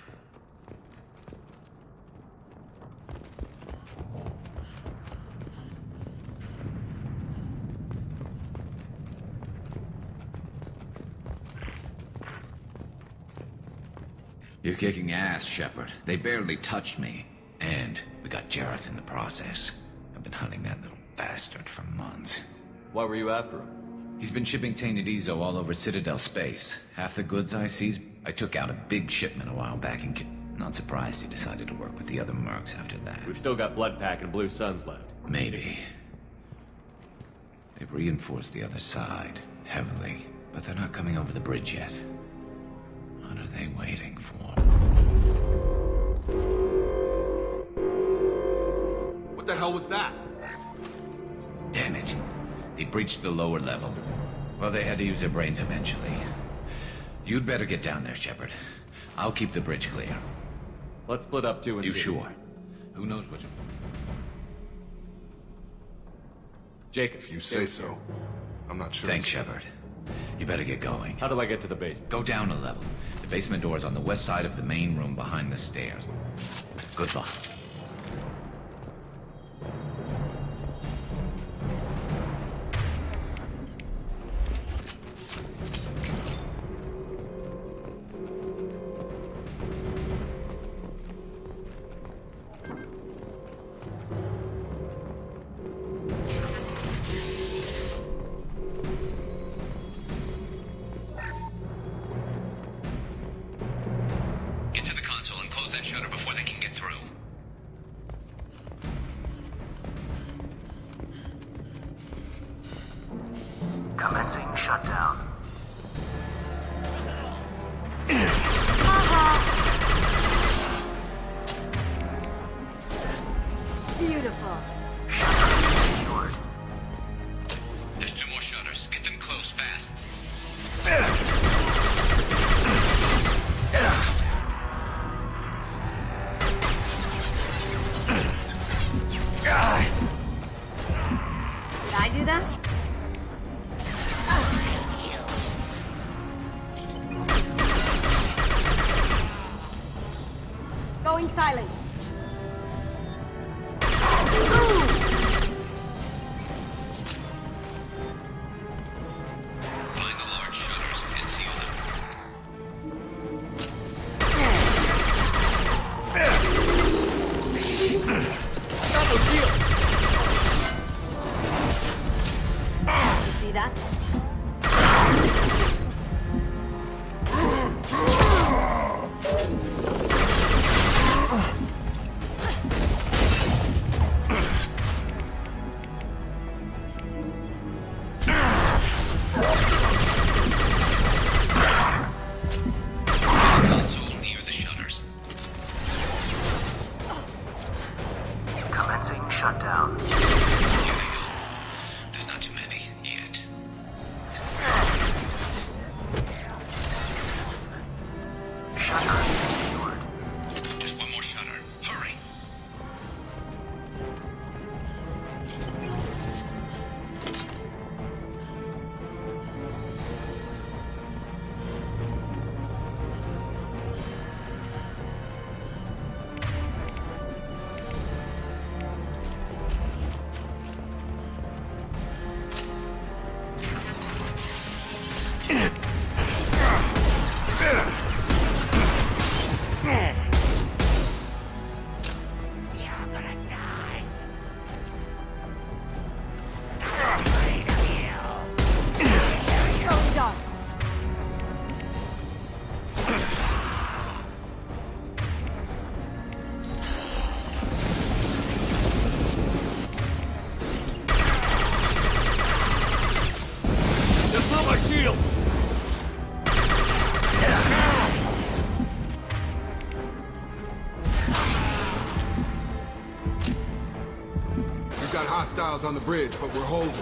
You're kicking ass, Shepard. They barely touched me. And we got Jareth in the process. I've been hunting that little bastard for months. Why were you after him? He's been shipping tainted Ezo all over Citadel space. Half the goods I seized, I took out a big shipment a while back and not surprised he decided to work with the other mercs after that. We've still got Bloodpack and Blue Suns left. Maybe. They've reinforced the other side, heavily, but they're not coming over the bridge yet. What are they waiting for? What the hell was that? Damn it. They breached the lower level. Well, they had to use their brains eventually. You'd better get down there, Shepard. I'll keep the bridge clear. Let's split up 2 and 2. You sure? Who knows which... Jacob. If you say so. I'm not sure. Thanks, Shepard. You better get going. How do I get to the basement? Go down a level. The basement door is on the west side of the main room behind the stairs. Good luck. Get to the console and close that shutter before they can get through. Commencing shutdown. Beautiful. There's 2 more shutters. Get them closed fast. Did I do that? Going silent. Find the large shutters and seal them. that? Console near the shutters. Commencing shutdown. There's not too many yet. Shutter secured. Just one more shutter. Hurry. So dark. That's not my shield! We've got hostiles on the bridge, but we're holding.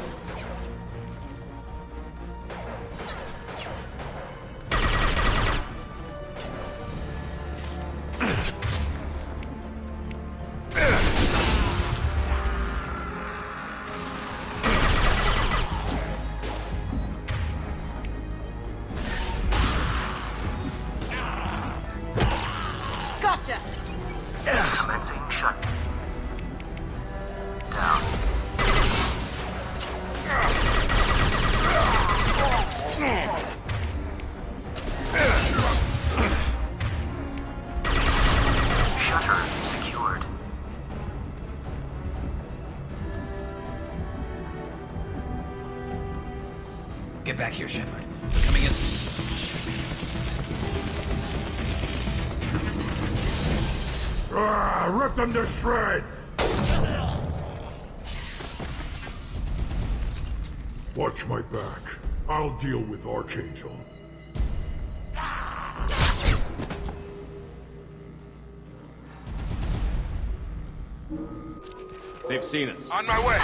Gotcha! Commencing shut down. Shutter secured. Get back here, Shepard. They're coming in. Rip them to shreds! Watch my back. I'll deal with Archangel. They've seen us. On my way!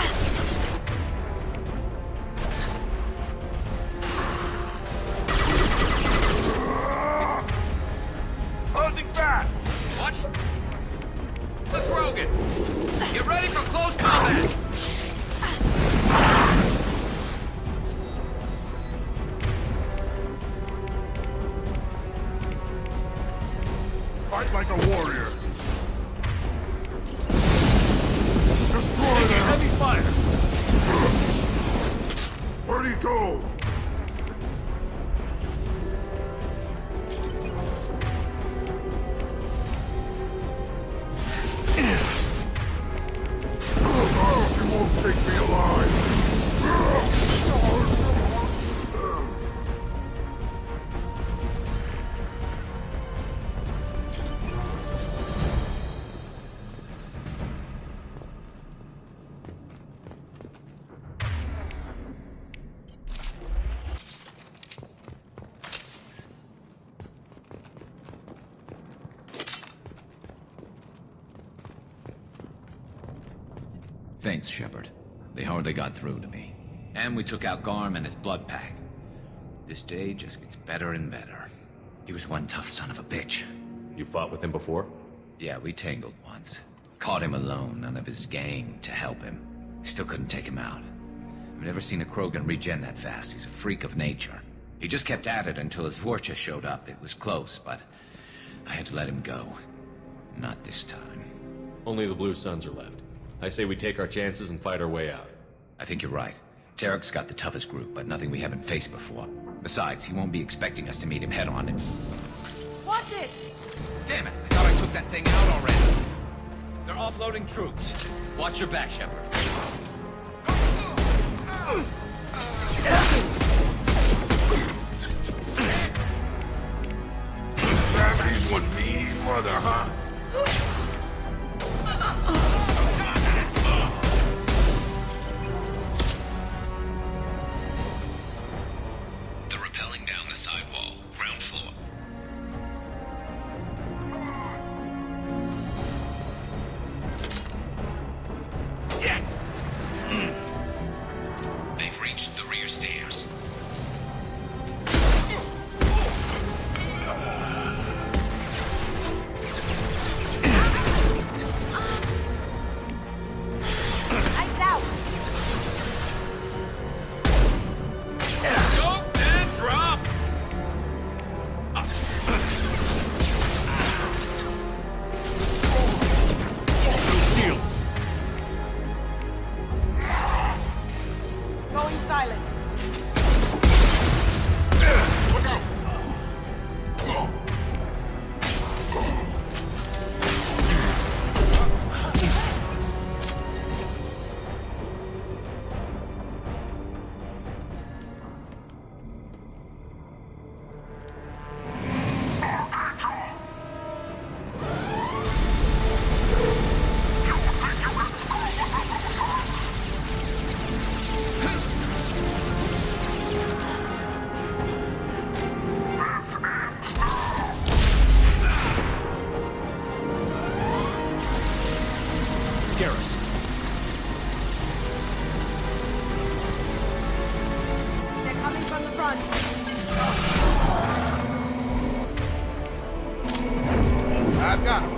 Closing fast! Watch. Look, Rogan. Get ready for close combat. Fight like a warrior. Destroy them! Heavy fire! Where'd he go? You won't take me alive! Thanks, Shepard. They hardly got through to me. And we took out Garm and his blood pack. This day just gets better and better. He was one tough son of a bitch. You fought with him before? Yeah, we tangled once. Caught him alone, none of his gang to help him. Still couldn't take him out. I've never seen a Krogan regen that fast. He's a freak of nature. He just kept at it until his Vorcha showed up. It was close, but I had to let him go. Not this time. Only the Blue Suns are left. I say we take our chances and fight our way out. I think you're right. Tarek's got the toughest group, but nothing we haven't faced before. Besides, he won't be expecting us to meet him head-on and... Watch it! Damn it! I thought I took that thing out already. They're offloading troops. Watch your back, Shepard. silent. Look out! They're coming from the front. I've got him.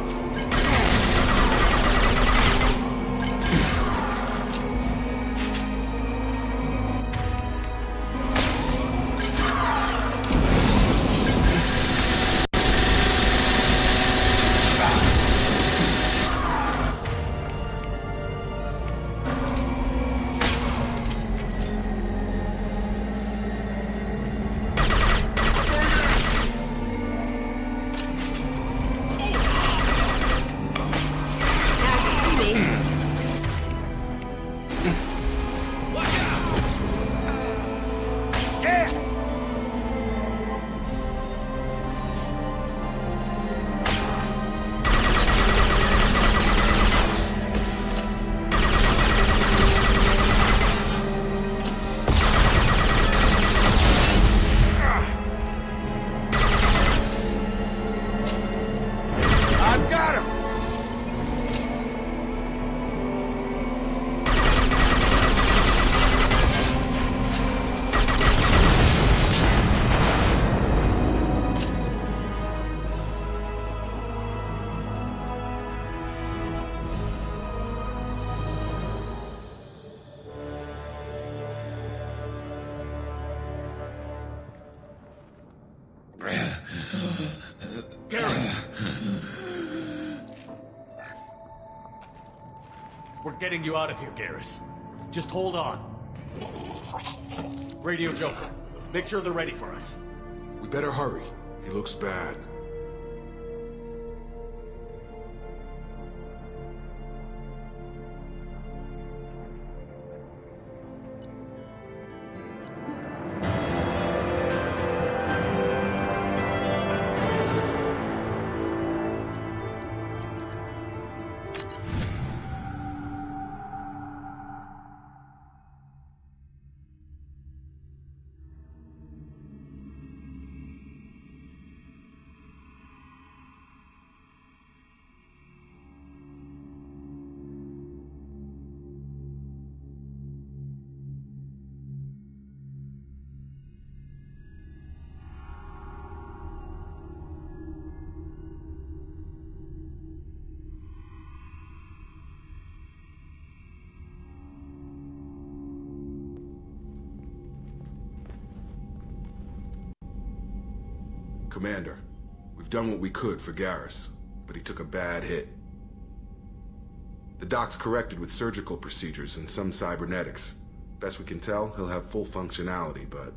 We're getting you out of here, Garrus. Just hold on. Radio Joker, make sure they're ready for us. We better hurry. He looks bad. Commander, we've done what we could for Garrus, but he took a bad hit. The doc's corrected with surgical procedures and some cybernetics. Best we can tell, he'll have full functionality, but...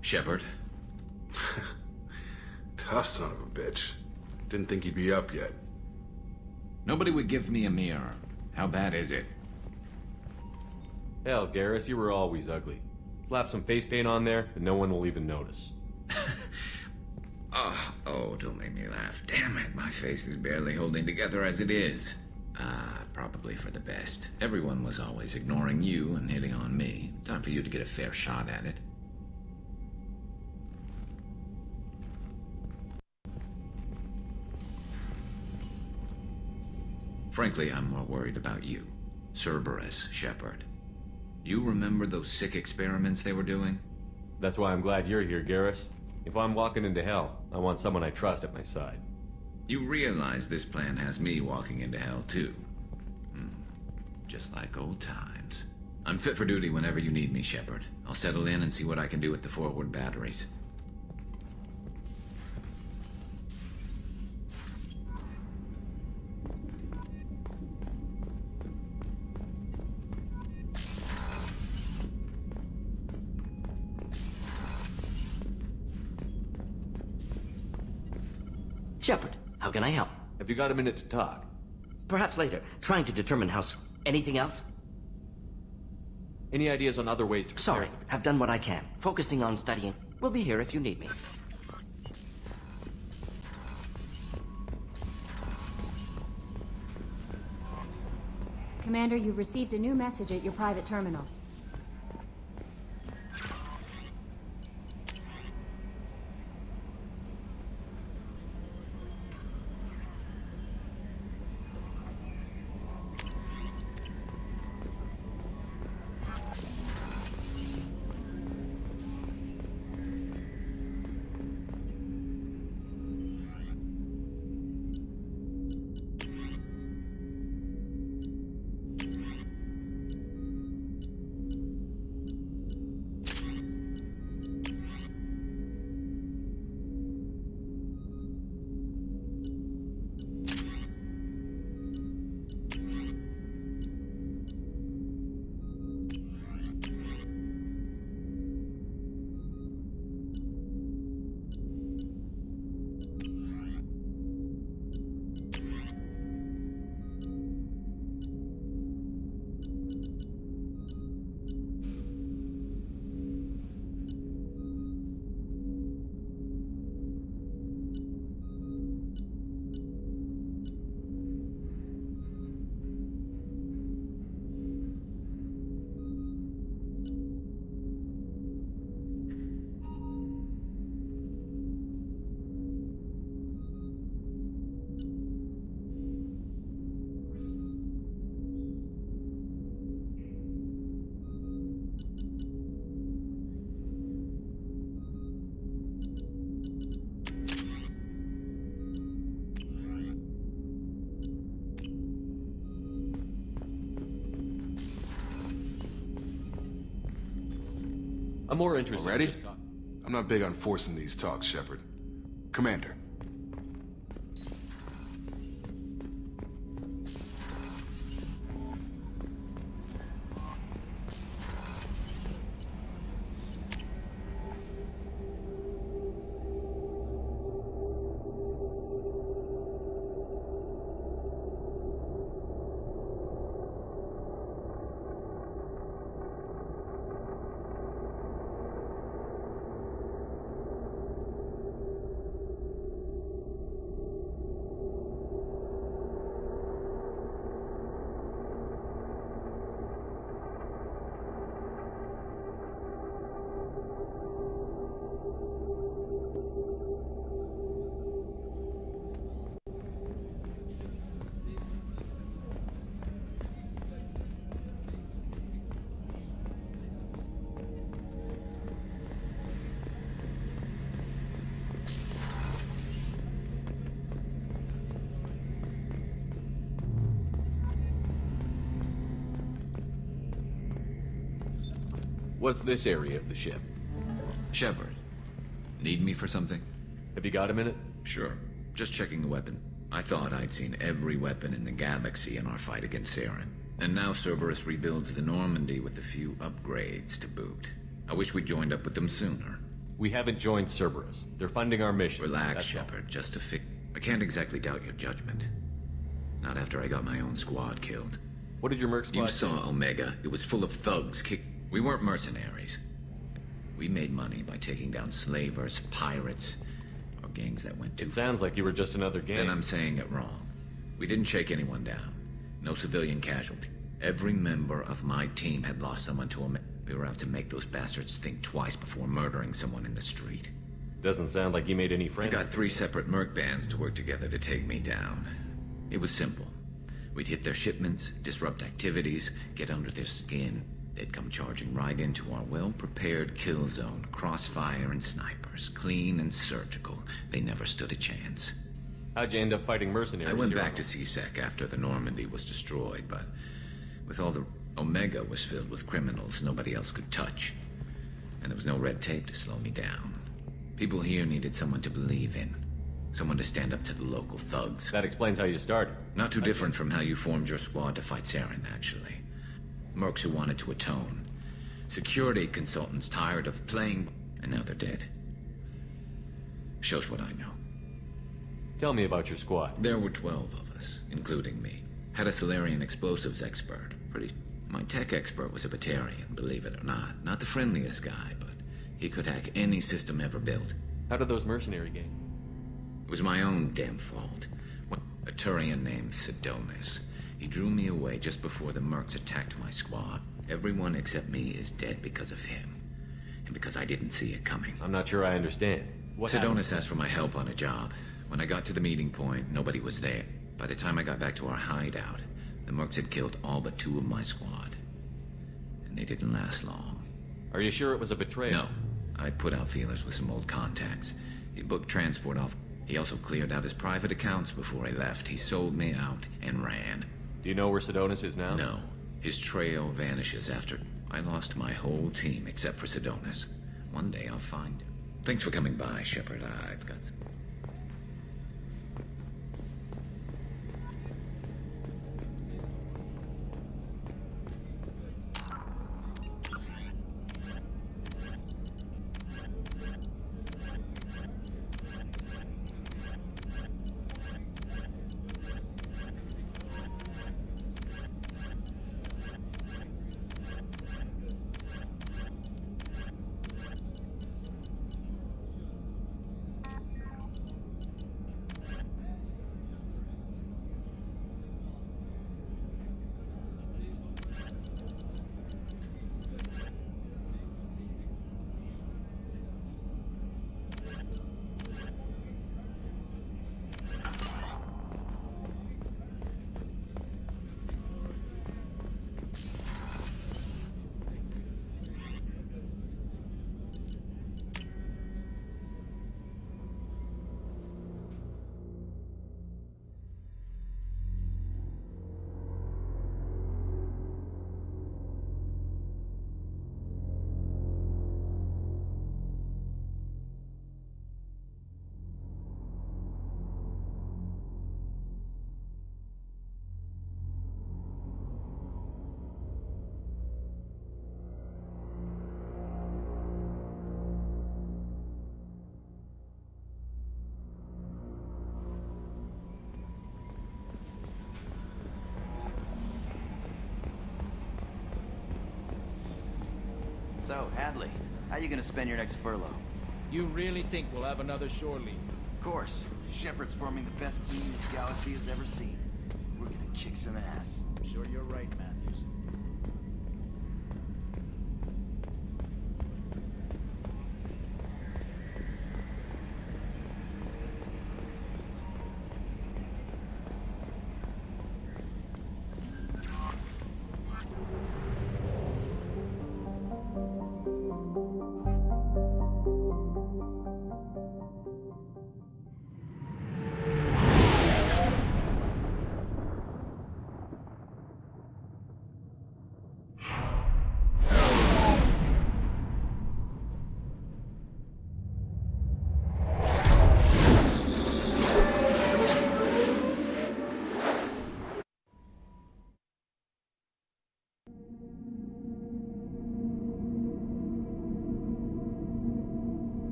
Shepard? Tough son of a bitch. Didn't think he'd be up yet. Nobody would give me a mirror. How bad is it? Hell, Garrus, you were always ugly. Slap some face paint on there, and no one will even notice. Oh, don't make me laugh. Damn it, my face is barely holding together as it is. Probably for the best. Everyone was always ignoring you and hitting on me. Time for you to get a fair shot at it. Frankly, I'm more worried about you. Cerberus, Shepard. You remember those sick experiments they were doing? That's why I'm glad you're here, Garrus. If I'm walking into hell, I want someone I trust at my side. You realize this plan has me walking into hell, too. Just like old times. I'm fit for duty whenever you need me, Shepard. I'll settle in and see what I can do with the forward batteries. Shepard, how can I help? Have you got a minute to talk? Perhaps later. Trying to determine how... Anything else? Any ideas on other ways to... Sorry, I've done what I can. Focusing on studying. We'll be here if you need me. Commander, you've received a new message at your private terminal. I'm more interested Already? in just talking. I'm not big on forcing these talks, Shepard. Commander. What's this area of the ship? Shepard, need me for something? Have you got a minute? Sure. Just checking the weapon. I thought I'd seen every weapon in the galaxy in our fight against Saren. And now Cerberus rebuilds the Normandy with a few upgrades to boot. I wish we'd joined up with them sooner. We haven't joined Cerberus. They're funding our mission. Relax, Shepard. Just a I can't exactly doubt your judgment. Not after I got my own squad killed. What did your merc squad You saw Omega. It was full of thugs. We weren't mercenaries. We made money by taking down slavers, pirates, or gangs that went too... It sounds like you were just another gang. Then I'm saying it wrong. We didn't shake anyone down. No civilian casualty. Every member of my team had lost someone to Omega. We were out to make those bastards think twice before murdering someone in the street. Doesn't sound like you made any friends. I got 3 separate merc bands to work together to take me down. It was simple. We'd hit their shipments, disrupt activities, get under their skin. They'd come charging right into our well-prepared kill zone, crossfire and snipers, clean and surgical. They never stood a chance. How'd you end up fighting mercenaries? I went back to CSEC after the Normandy was destroyed, but with all the... Omega was filled with criminals nobody else could touch. And there was no red tape to slow me down. People here needed someone to believe in. Someone to stand up to the local thugs. That explains how you started. Not too different from how you formed your squad to fight Saren, actually. Mercs who wanted to atone. Security consultants tired of playing, and now they're dead. Shows what I know. Tell me about your squad. There were 12 of us, including me. Had a Solarian explosives expert. My tech expert was a Batarian, believe it or not. Not the friendliest guy, but he could hack any system ever built. How did those mercenary gain? It was my own damn fault. A Turian named Sidonis. He drew me away just before the mercs attacked my squad. Everyone except me is dead because of him. And because I didn't see it coming. I'm not sure I understand. Sidonis asked for my help on a job. When I got to the meeting point, nobody was there. By the time I got back to our hideout, the mercs had killed all but 2 of my squad. And they didn't last long. Are you sure it was a betrayal? No. I put out feelers with some old contacts. He booked transport off. He also cleared out his private accounts before he left. He sold me out and ran. Do you know where Sidonis is now? No. His trail vanishes after I lost my whole team except for Sidonis. One day I'll find him. Thanks for coming by, Shepard. I've got some... So, Hadley, how you gonna spend your next furlough? You really think we'll have another shore leave? Of course. Shepard's forming the best team this galaxy has ever seen. We're gonna kick some ass. I'm sure you're right, Matthews.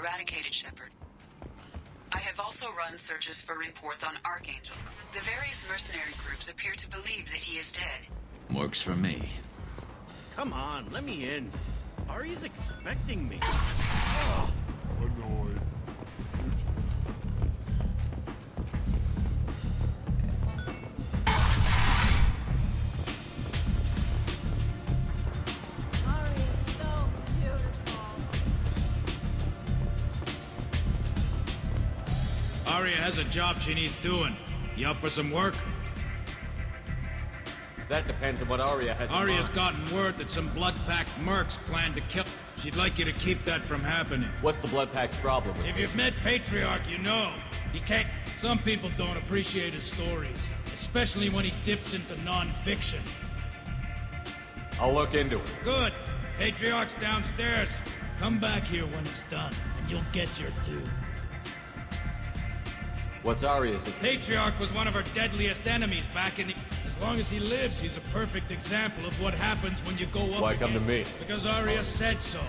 eradicated, Shepard. I have also run searches for reports on Archangel. The various mercenary groups appear to believe that he is dead. Works for me. Come on, let me in. Ari's expecting me. Annoyed. Aria has a job she needs doing. You up for some work? That depends on what Aria has in Aria's mind. gotten word that some blood-packed mercs plan to kill... She'd like you to keep that from happening. What's the Blood Pack's problem with If it? you've met Patriarch, you know. He can't... Some people don't appreciate his stories. Especially when he dips into non-fiction. I'll look into it. Good. Patriarch's downstairs. Come back here when it's done, and you'll get your due. What's Aria's? Patriarch was one of her deadliest enemies back in the... As long as he lives, he's a perfect example of what happens when you go up Why come to against- me? Because Aria said so.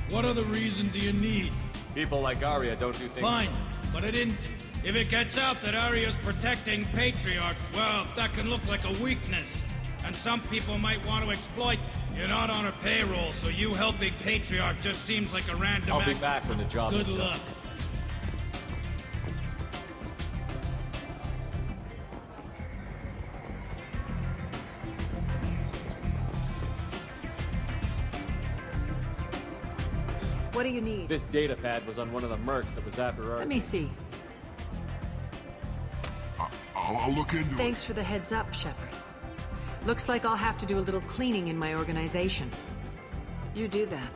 What other reason do you need? People like Aria don't do things... Fine, but I didn't. If it gets out that Aria's protecting Patriarch, well, that can look like a weakness. And some people might want to exploit. You're not on her payroll, so you helping Patriarch just seems like a random I'll be act. back when the job is Good done. luck. What do you need? This data pad was on one of the mercs that was after Aria. Let me see. I'll look into it. Thanks for the heads up, Shepard. Looks like I'll have to do a little cleaning in my organization. You do that.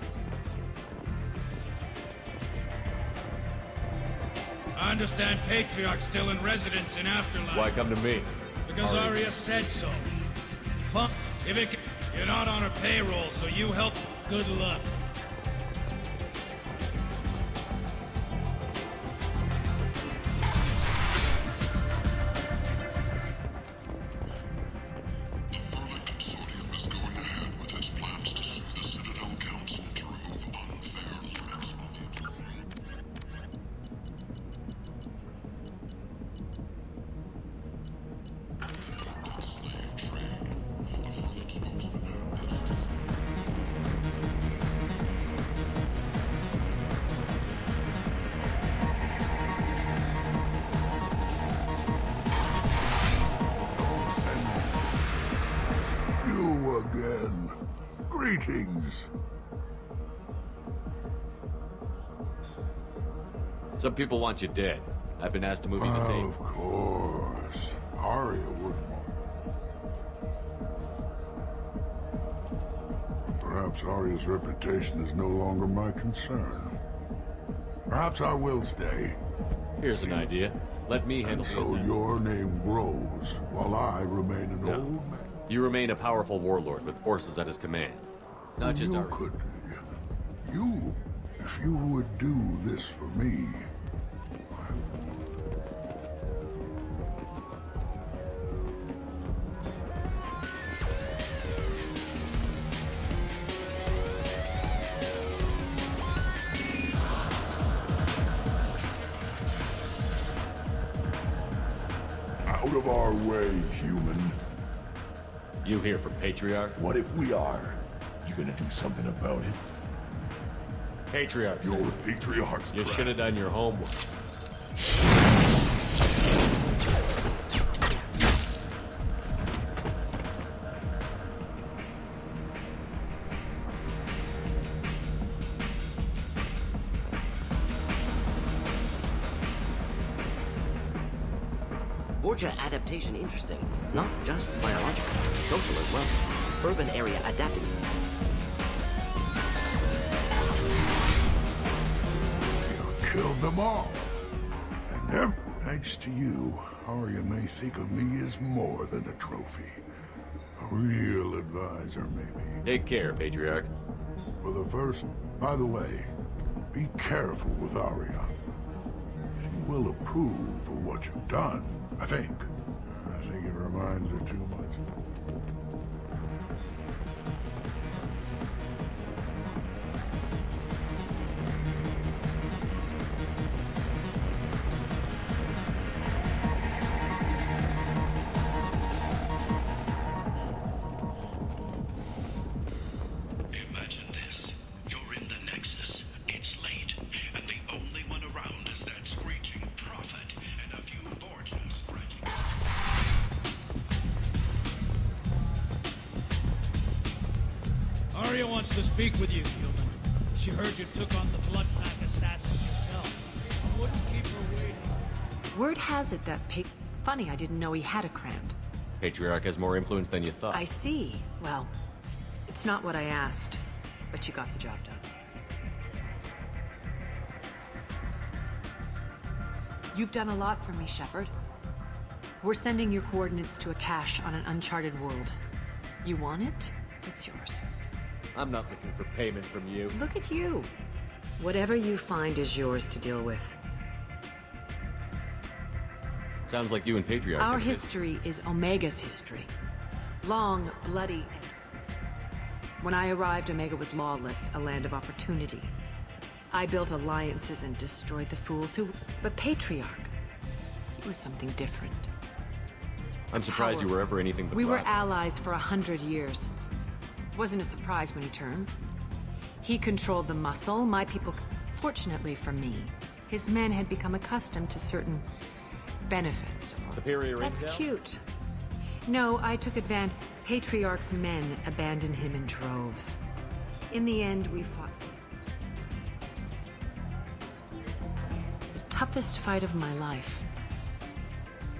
I understand Patriarch's still in residence in Afterlife. Why come to me? Because Aria said so. Fun. If it... You're not on her payroll, so you help. Good luck. The Vermin Consortium is going ahead with its plans to sue the Citadel Council to remove unfair limits on the slave trade. The Vermin spokesman You again. Greetings. Some people want you dead. I've been asked to move you to safety. Of course. Aria wouldn't want. But perhaps Aria's reputation is no longer my concern. Perhaps I will stay. Here's an idea. Let me handle And so these. your name grows, while I remain an old man. You remain a powerful warlord with forces at his command. Not just you Aria. could. You, if you would do this for me, out of our way, human. You here for Patriarch? What if we are? You gonna do something about it? Patriarch. You're the Patriarch's You crap. should have done your homework. Vorcha adaptation interesting. Not just biological, social as well. Urban area adapted. You killed them all. And them, thanks to you, Arya may think of me as more than a trophy. A real advisor, maybe. Take care, Patriarch. For the first... By the way, be careful with Arya. She will approve of what you've done, I think. I think it reminds her too much. Aria wants to speak with you, human. She heard you took on the blood pack assassins yourself. I wouldn't keep her waiting. Word has it that Funny, I didn't know he had a Krant. Patriarch has more influence than you thought. I see. Well, it's not what I asked, but you got the job done. You've done a lot for me, Shepard. We're sending your coordinates to a cache on an uncharted world. You want it? It's yours. I'm not looking for payment from you. Look at you. Whatever you find is yours to deal with. Sounds like you and Patriarch. Our history is Omega's history. Long, bloody. When I arrived, Omega was lawless, a land of opportunity. I built alliances and destroyed the fools who... But Patriarch, he was something different. I'm surprised you were ever anything but We were rival. allies for 100 years. Wasn't a surprise when he turned. He controlled the muscle, my people... Fortunately for me, his men had become accustomed to certain benefits. Superior That's intel? cute. No, I took advantage. Patriarch's men abandoned him in droves. In the end, we fought the toughest fight of my life.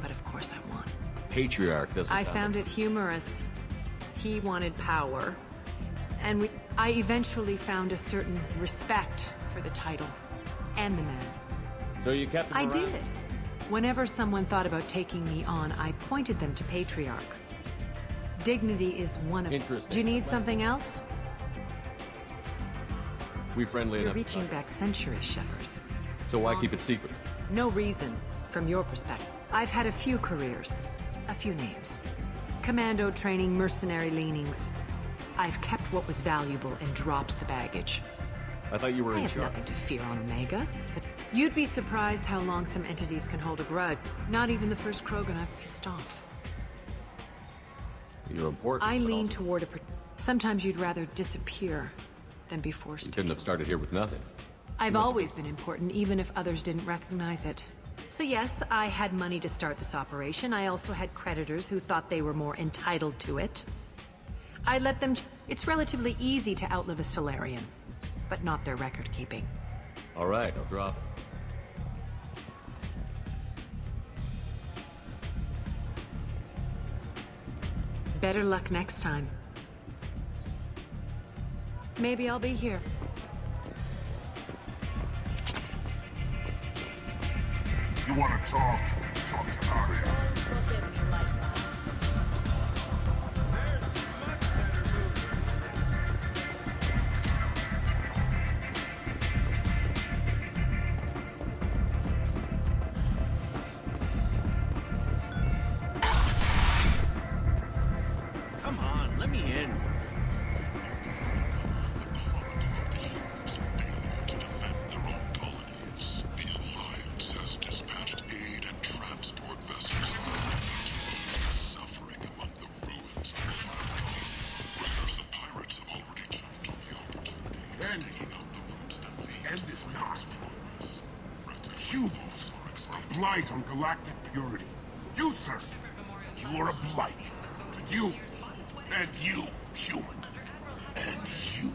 But of course I won. Patriarch doesn't I sound found like... it humorous. He wanted power. And I eventually found a certain respect for the title and the man. So you kept him I around? did. Whenever someone thought about taking me on, I pointed them to Patriarch. Dignity is one of them. Interesting. Do you need something else? We friendly You're enough. reaching back centuries, Shepard. So why keep it secret? No reason, from your perspective. I've had a few careers, a few names. Commando training, mercenary leanings. I've kept what was valuable and dropped the baggage. I thought you were I in have charge. nothing to fear on Omega, but you'd be surprised how long some entities can hold a grudge. Not even the first Krogan I've pissed off. You're important. I but lean also- toward a... Sometimes you'd rather disappear than be forced You to. couldn't have started here with nothing. I've always been important, even if others didn't recognize it. So yes, I had money to start this operation. I also had creditors who thought they were more entitled to it. I let them... It's relatively easy to outlive a Solarian, but not their record-keeping. All right, I'll drop it. Better luck next time. Maybe I'll be here. You want to talk? Talk to Aria. Come on, let me in. Has dispatched aid and transport vessels suffering among the ruins. Raiders and pirates have already jumped on the opportunity, taking out the routes that lead End is not. Humans are a blight on galactic purity. You, sir, you are a blight. And you, human. And you.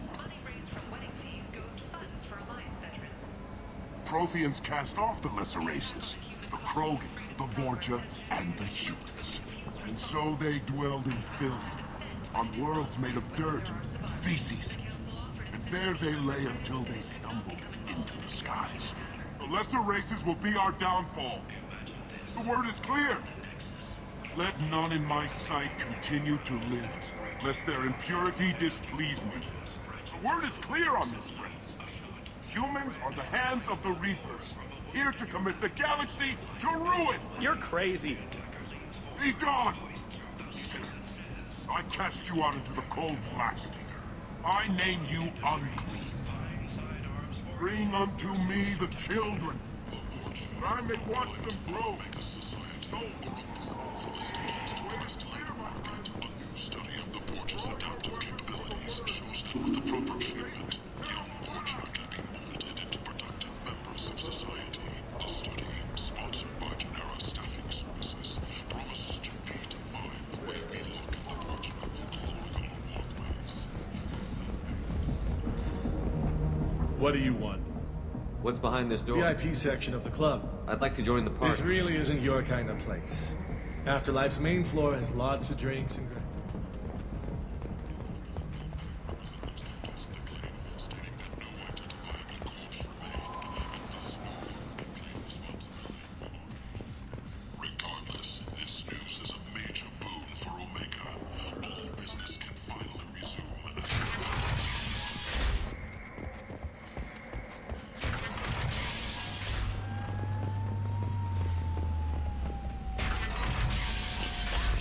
Protheans cast off the lesser races, the Krogan, the Vorja, and the humans. And so they dwelled in filth, on worlds made of dirt and feces. And there they lay until they stumbled into the skies. The lesser races will be our downfall. The word is clear. Let none in my sight continue to live, lest their impurity displease me. The word is clear on this, friends. Humans are the hands of the Reapers, here to commit the galaxy to ruin! You're crazy. Be gone! Sinner, I cast you out into the cold black. I name you unclean. Bring unto me the children, that I may watch them grow. Study of the Vorja's adaptive capabilities shows that with the proper treatment, young Vorja can be molded into productive members of society. The study, sponsored by Genera Staffing Services, promises to redefine the way we look at the Vorja and Orthogonal walkways. What do you want? What's behind this door? VIP section of the club. I'd like to join the party. This really isn't your kind of place. Afterlife's main floor has lots of drinks and... Regardless, this news is a major boon for Omega. All business can finally resume.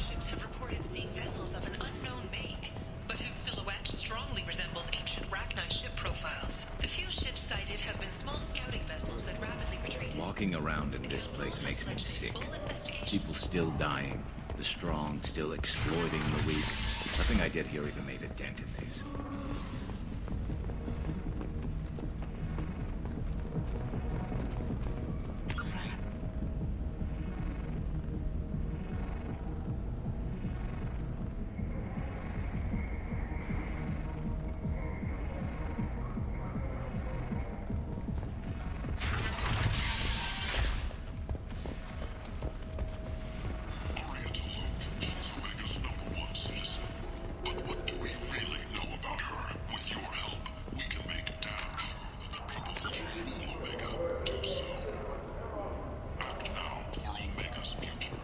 Ships have reported seeing vessels of an unknown make, but whose silhouette strongly resembles ancient Rachni ship profiles. The few ships sighted have been small scouting vessels that rapidly retreated. Walking around in this place makes me sick. People still dying. The strong still exploiting the weak. Nothing I did here even made a dent in this. But what do we really know about her? With your help, we can make damn sure that the people who rule Omega do so. Act now for Omega's future.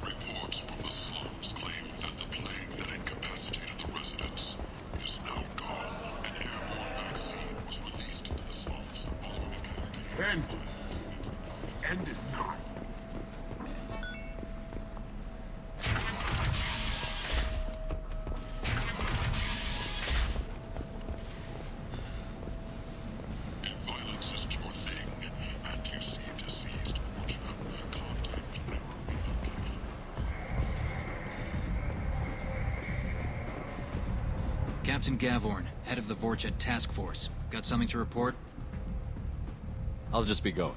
Reports from the slums claim that the plague that incapacitated the residents is now gone. An airborne vaccine was released into the slums following a campaign. End is not. If violence is your thing, and you see deceased Vorcha, contact Captain Gavorn, head of the Vorcha Task Force. Got something to report? I'll just be going.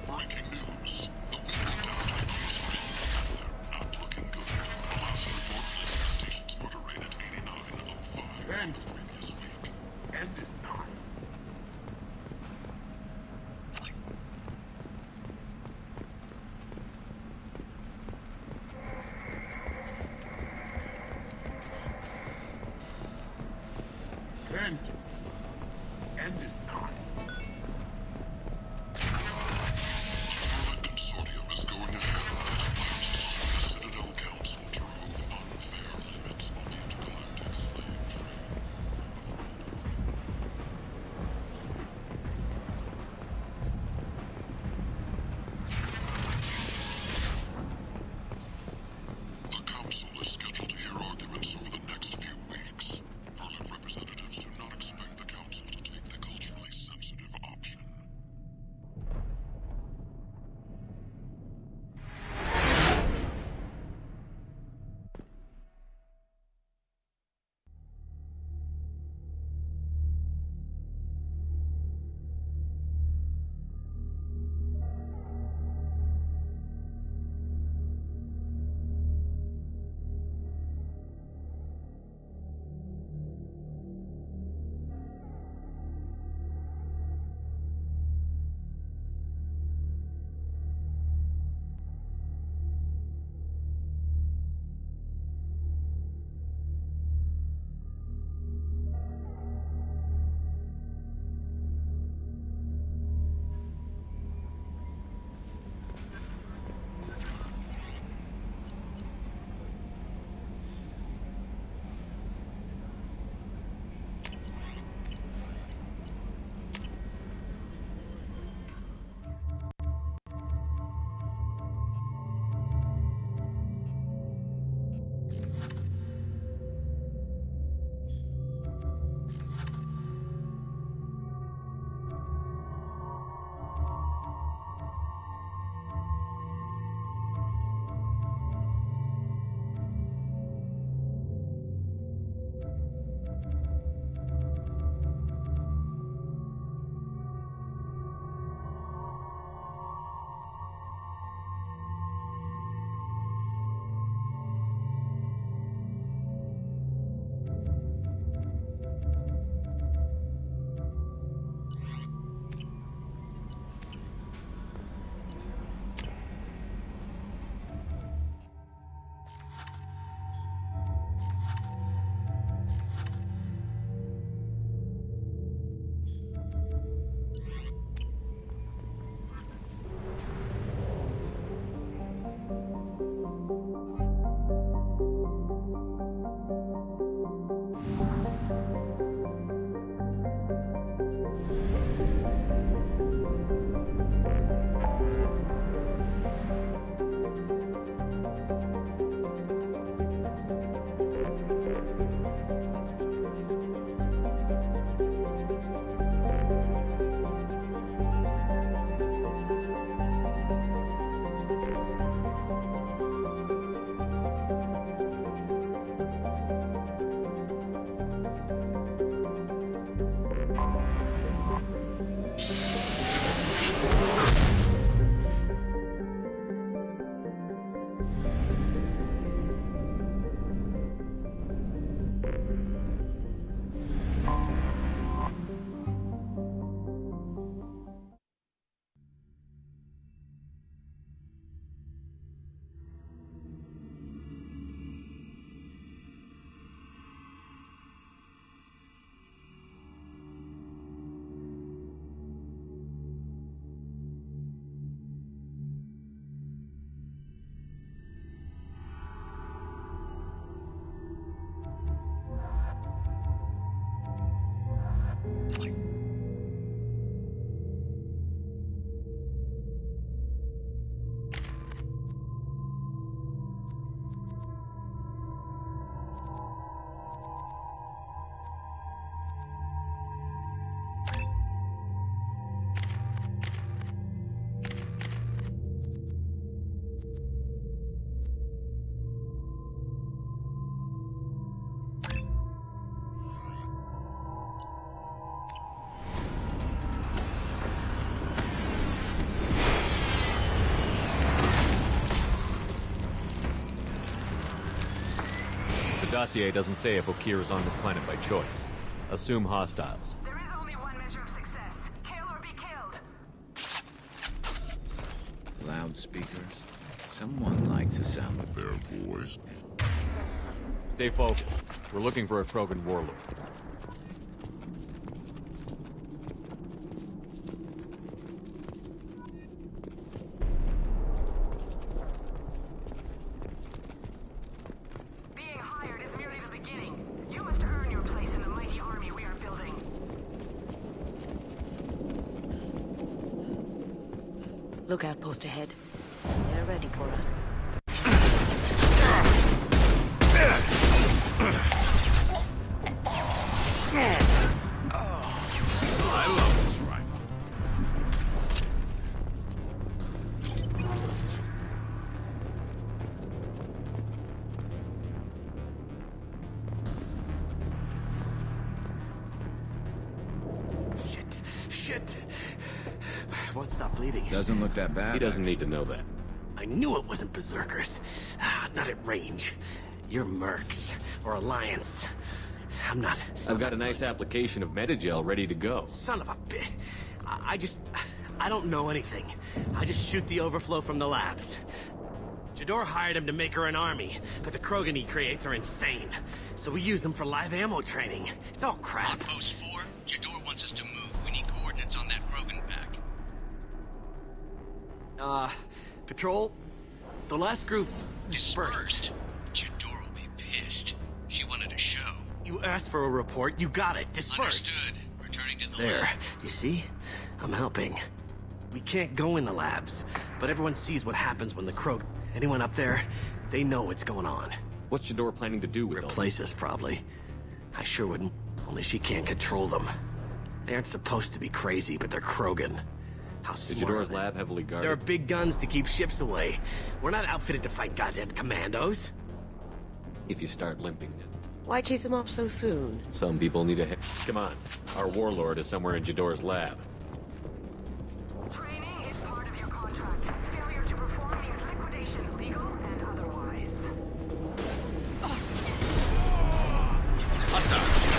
breaking news. The week down to the police ring, and they're not looking good. The last report lists the station's murder rate at 89 of 5 End. the previous week. End is not. End. End is not. The consortium is going ahead with its plans to sue the Citadel Council to remove unfair limits on the intergalactic slave trade. The Council is scheduled to hear arguments over the next few weeks. Verlin representatives do not expect the Council to take the cultural dossier doesn't say if Okir is on this planet by choice. Assume hostiles. There is only one measure of success. Kill or be killed. Loudspeakers. Someone likes the sound of their voice. Stay focused. We're looking for a Krogan warlord. Being hired is merely the beginning. You must earn your place in the mighty army we are building. Lookout post ahead. They're ready for us. I love this rifle. Shit. Won't stop bleeding. Doesn't look that bad. He doesn't need to know that. I knew it wasn't berserkers. Not at range. You're mercs or Alliance. I'm not. I've got a nice application of Metagel ready to go. Son of a bitch. I don't know anything. I just shoot the overflow from the labs. Jador hired him to make her an army, but the Krogan he creates are insane. So we use them for live ammo training. It's all crap. Post 4, Jador wants us to move. We need coordinates on that Krogan pack. Patrol? The last group dispersed. Jador will be pissed. She wanted a show. You asked for a report, you got it. Dispersed. Understood. Returning to the There. lab. You see? I'm helping. We can't go in the labs, but everyone sees what happens when the Krogan... Anyone up there, they know what's going on. What's Jador planning to do with them? Replace us, probably. I sure wouldn't. Only she can't control them. They aren't supposed to be crazy, but they're Krogan. How Is smart Jador's are they? lab heavily guarded? There are big guns to keep ships away. We're not outfitted to fight goddamn commandos. If you start limping them. Why chase him off so soon? Some people need a hit. Come on. Our warlord is somewhere in Jador's lab. Training is part of your contract. Failure to perform means liquidation, legal and otherwise.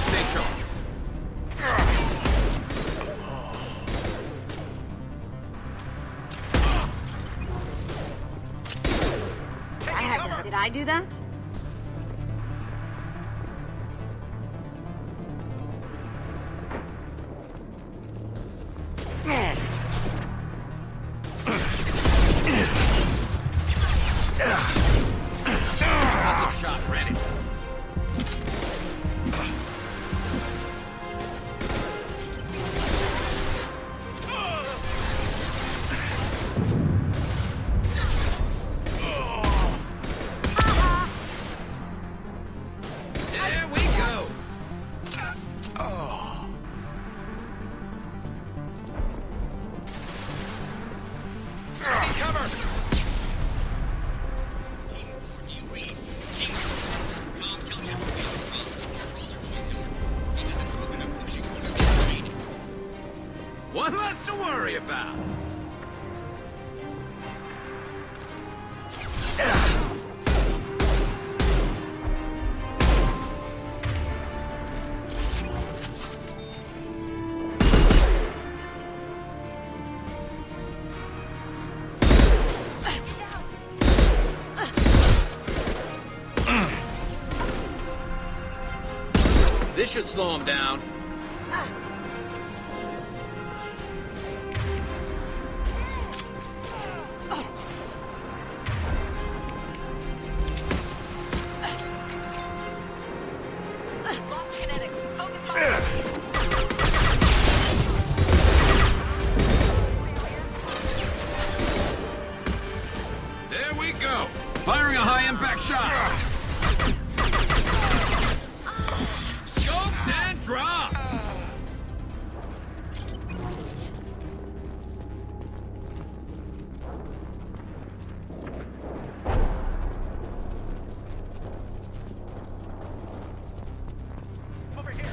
Stay sharp. Did I do that? Passive shot ready. There we go. Taking cover. One less to worry about. This should slow him down. There we go. Firing a high-impact shot. Scoped and dropped. Over here.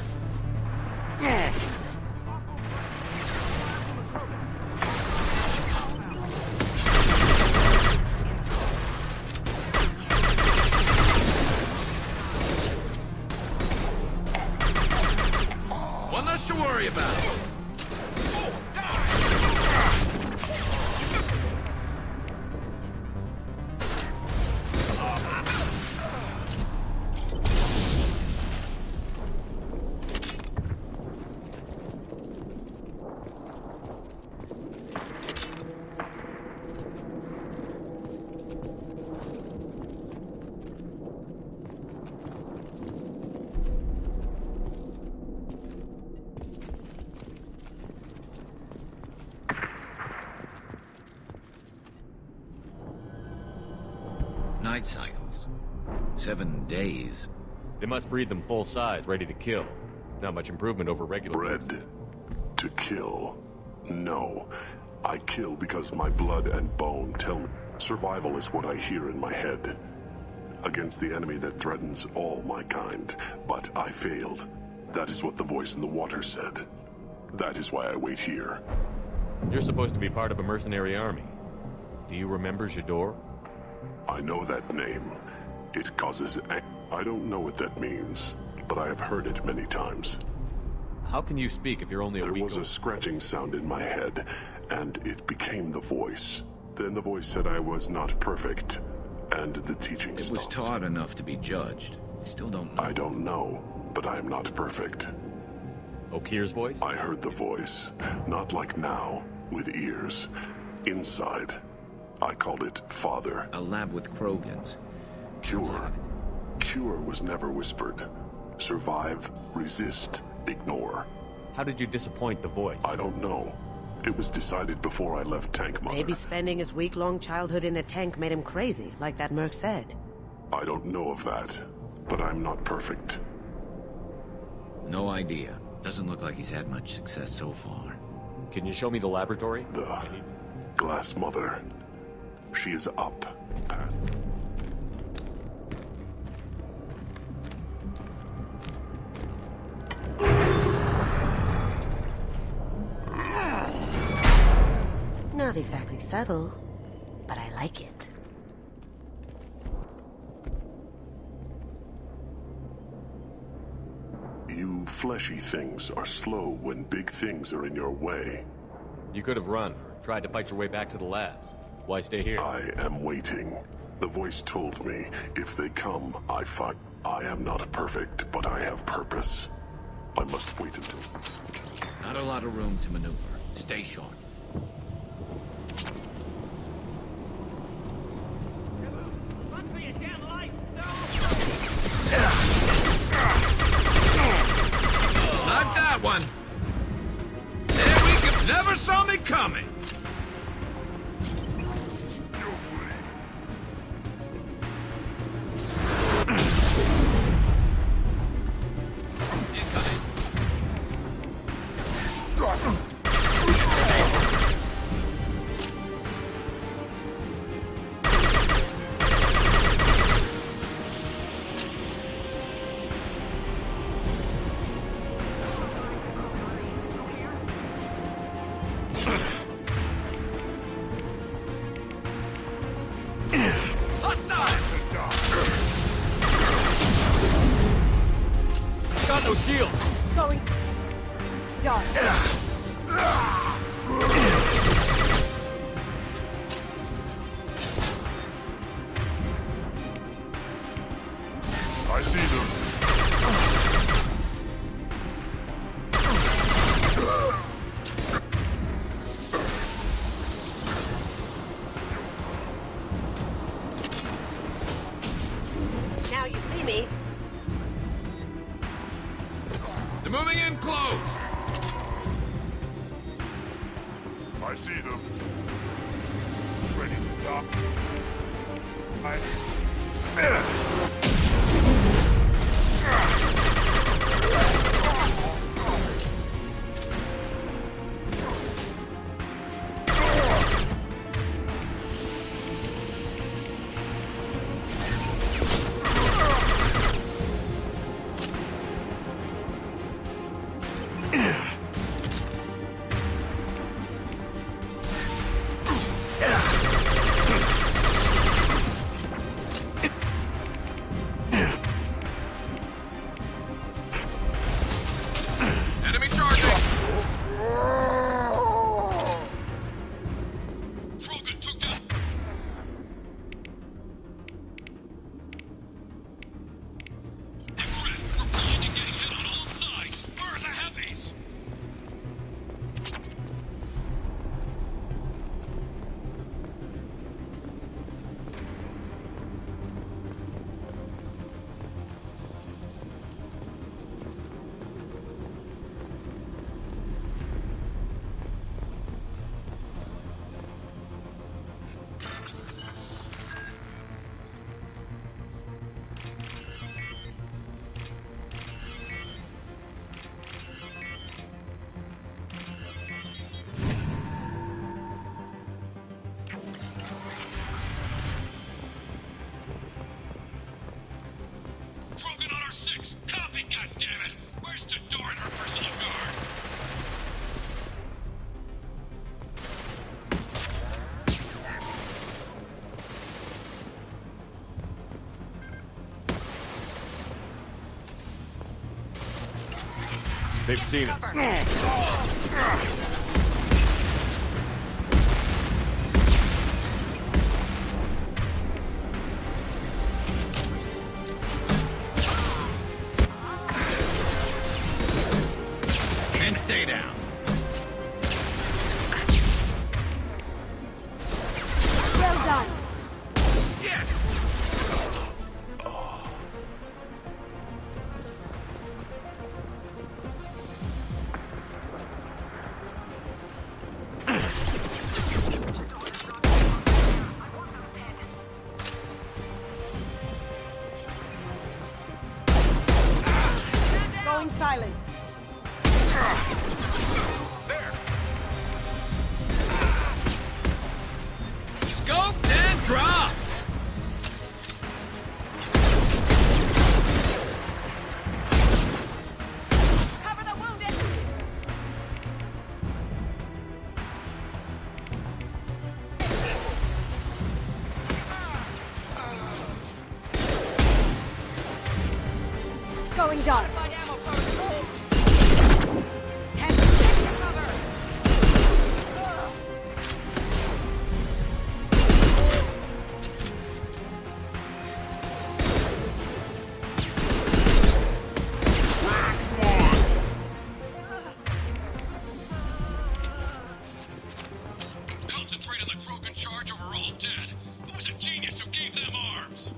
those. 7 days. They must breed them full size, ready to kill. Not much improvement over regular Bred to kill. No. I kill because my blood and bone tell me survival is what I hear in my head. Against the enemy that threatens all my kind. But I failed. That is what the voice in the water said. That is why I wait here. You're supposed to be part of a mercenary army. Do you remember Jador? I know that name. It causes I don't know what that means, but I have heard it many times. How can you speak if you're only a week old? There was a scratching sound in my head, and it became the voice. Then the voice said I was not perfect, and the teaching stopped. It was taught enough to be judged. I still don't know. I don't know, but I am not perfect. Okir's voice? I heard the voice, not like now, with ears. Inside. I called it Father. A lab with Krogans. Cure. Cure was never whispered. Survive, resist, ignore. How did you disappoint the voice? I don't know. It was decided before I left Tank Mother. Maybe spending his week-long childhood in a tank made him crazy, like that merc said. I don't know of that, but I'm not perfect. No idea. Doesn't look like he's had much success so far. Can you show me the laboratory? The Glass Mother. She is up past. Not exactly subtle, but I like it. You fleshy things are slow when big things are in your way. You could have run, or tried to fight your way back to the labs. Why stay here? I am waiting. The voice told me, if they come, I fight. I am not perfect, but I have purpose. I must wait until... Not a lot of room to maneuver. Stay sharp. Not that one. There we go. Never saw me coming. Got no shield. Going dark. I see them. Now you see me. They're moving in close. I see them. Ready to talk. They've seen us. And stay down. Well done. Going silent. Scoped and dropped. Cover the wounded! Going dark. Concentrate on the Krogan charge or we're all dead. Who was a genius who gave them arms?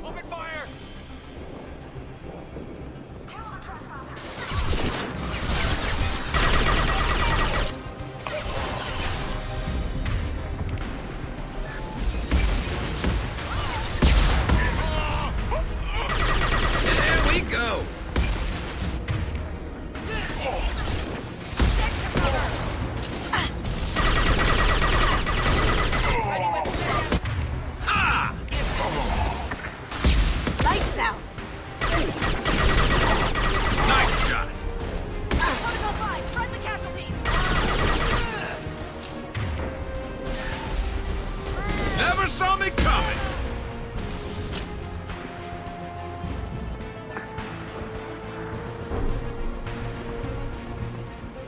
Open fire! Kill the trespassers! There we go. Ha! Lights out. Nice shot. Protocol 5, spread the casualties! Never saw me coming.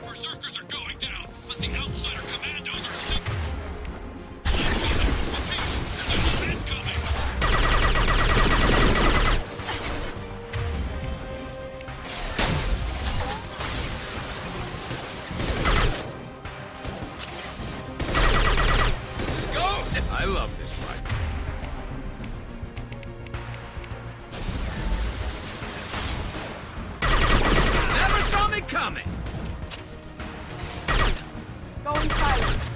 Berserkers are going down, but the outsider commandos are still... Scoped. I love this fight. Never saw me coming. Going silent.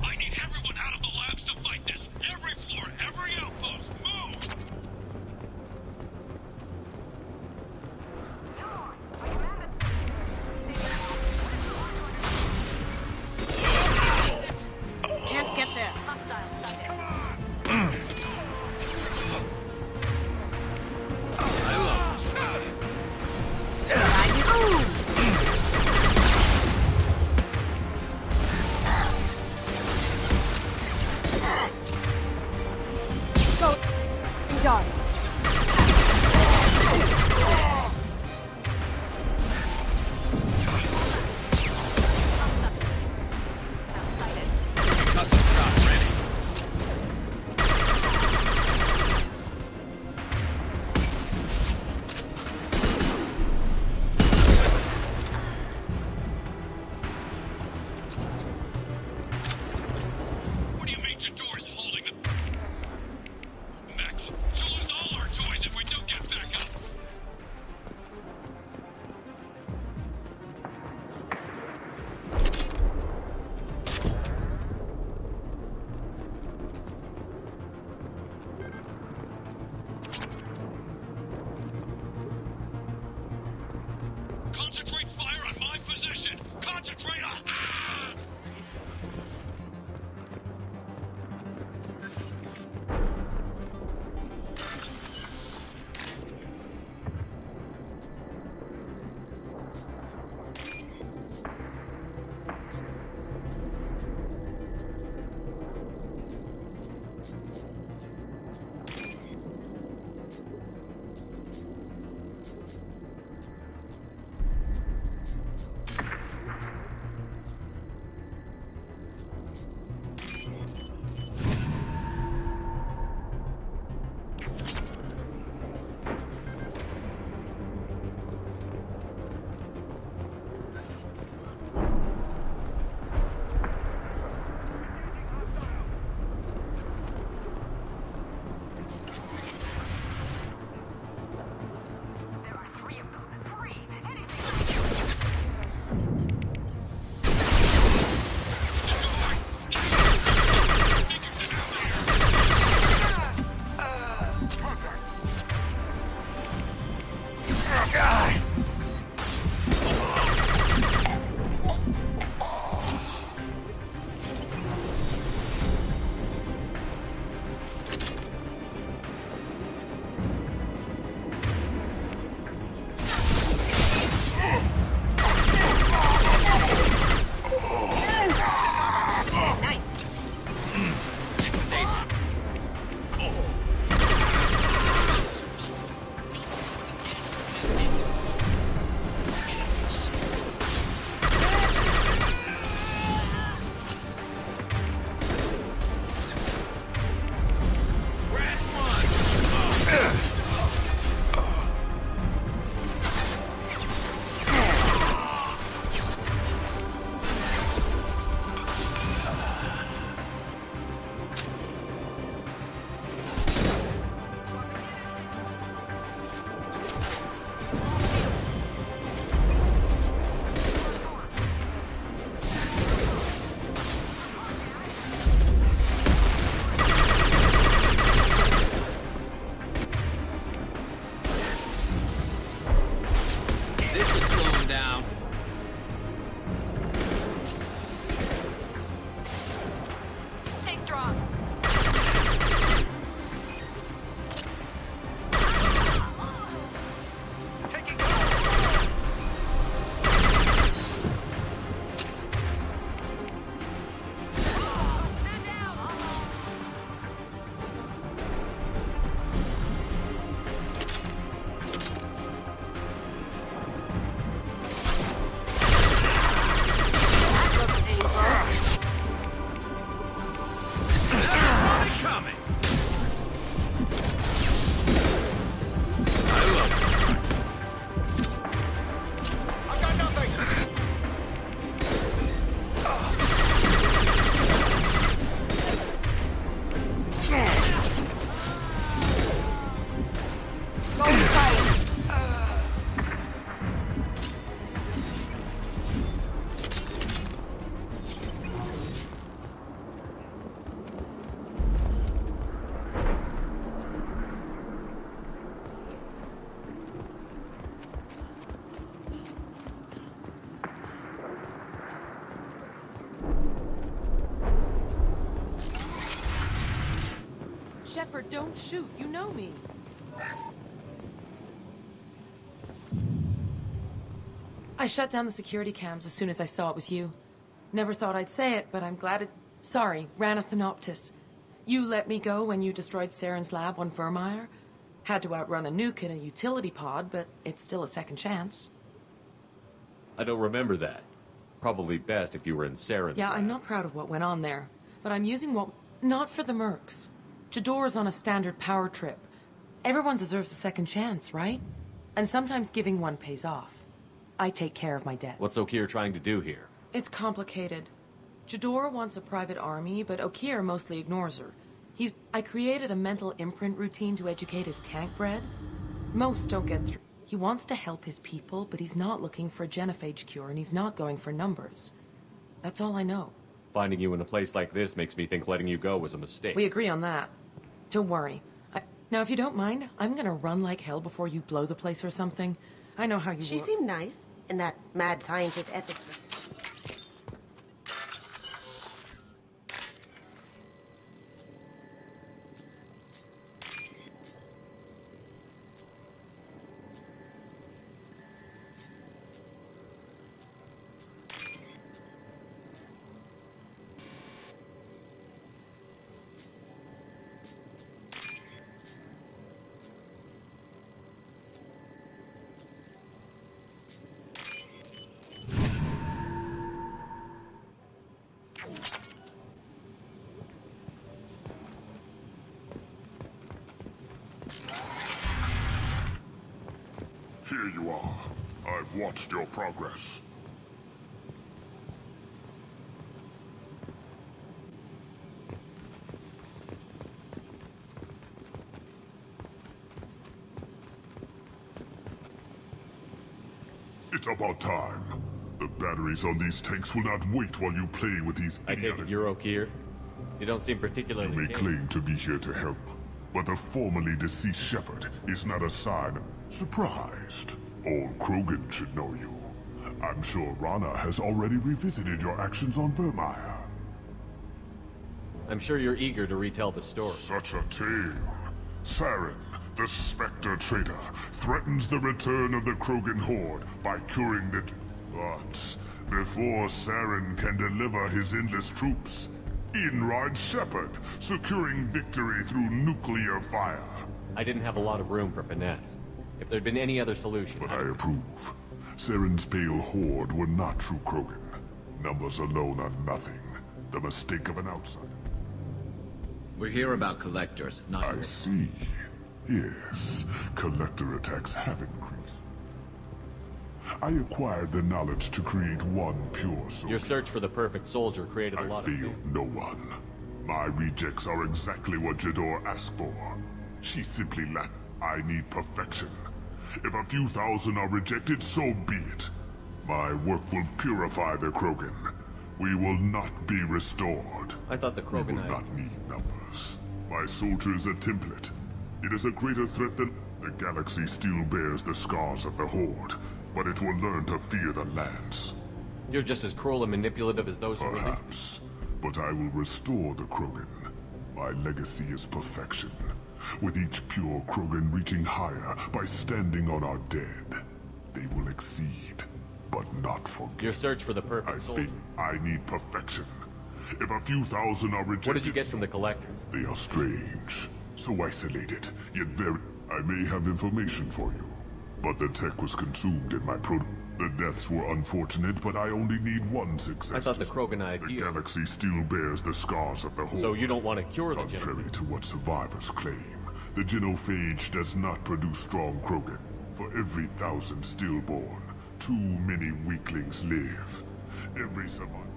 I need everyone out of the labs to fight this! Every floor, every outpost, move! Can't get there. Shepard, don't shoot. You know me. I shut down the security cams as soon as I saw it was you. Never thought I'd say it, but I'm glad it... Sorry, Ranathanoptis. You let me go when you destroyed Saren's lab on Vermeer. Had to outrun a nuke in a utility pod, but it's still a second chance. I don't remember that. Probably best if you were in Saren's Yeah, lab. I'm not proud of what went on there, but I'm using what... Not for the mercs. Jador's on a standard power trip. Everyone deserves a second chance, right? And sometimes giving one pays off. I take care of my debts. What's Okeer trying to do here? It's complicated. Jador wants a private army, but Okeer mostly ignores her. I created a mental imprint routine to educate his tank bred. Most don't get through. He wants to help his people, but he's not looking for a genophage cure, and he's not going for numbers. That's all I know. Finding you in a place like this makes me think letting you go was a mistake. We agree on that. Don't worry. Now, if you don't mind, I'm gonna run like hell before you blow the place or something. I know how you She work. seemed nice in that mad scientist ethics. Here you are. I've watched your progress. It's about time. The batteries on these tanks will not wait while you play with these I take it you're Okeer? You don't seem particularly... You may claim to be here to help, but the formerly deceased Shepard is not a sign of surprised. Old Krogan should know you. I'm sure Rana has already revisited your actions on Vermeer. I'm sure you're eager to retell the story. Such a tale. Saren, the Spectre traitor, threatens the return of the Krogan horde by curing the... But before Saren can deliver his endless troops, in rides Shepard, securing victory through nuclear fire. I didn't have a lot of room for finesse. If there'd been any other solution... But I approve. Saren's pale horde were not true Krogan. Numbers alone are nothing. The mistake of an outsider. We're here about collectors, not... I see. Yes, collector attacks have increased. I acquired the knowledge to create one pure soldier. Your search for the perfect soldier created a lot of... I failed no one. My rejects are exactly what Jador asked for. She simply lacked... I need perfection. If a few thousand are rejected, so be it. My work will purify the Krogan. We will not be restored. I thought the Krogan... We will not need numbers. My soldier is a template. It is a greater threat than... The galaxy still bears the scars of the Horde, but it will learn to fear the lands. You're just as cruel and manipulative as those who released me. Perhaps, but I will restore the Krogan. My legacy is perfection, with each pure Krogan reaching higher by standing on our dead. They will exceed, but not forget. Your search for the perfect soldier. I need perfection. If a few thousand are rejected... What did you get from the collectors? They are strange, so isolated, yet very... I may have information for you, but the tech was consumed in my The deaths were unfortunate, but I only need one success. I thought the Krogan idea... The galaxy still bears the scars of the Horde. So you don't want to cure the Contrary to what survivors claim, the genophage does not produce strong Krogan. For every 1,000 stillborn, too many weaklings live. Every survivor...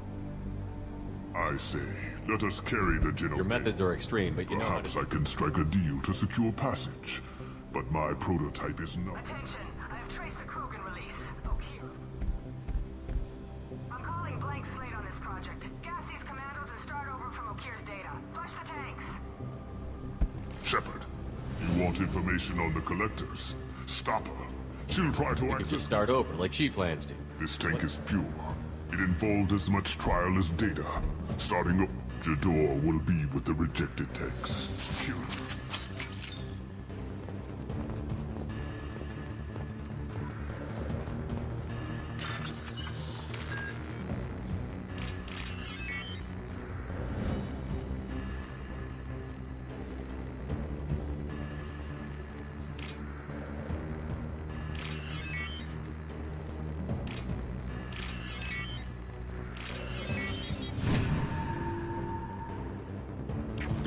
I say, let us carry the genophage. Your methods are extreme, but you know how to... Perhaps I can strike a deal to secure passage, but my prototype is not... Attention! I have traced the Krogan release. Okeer. I'm calling blank slate on this project. Gas these commandos and start over from Okeer's data. Flush the tanks. Shepard, you want information on the collectors? Stop her. She'll try to You can just start over, like she plans to. This tank is pure. It involved as much trial as data. Starting up, Jador will be with the rejected tanks. Kill them.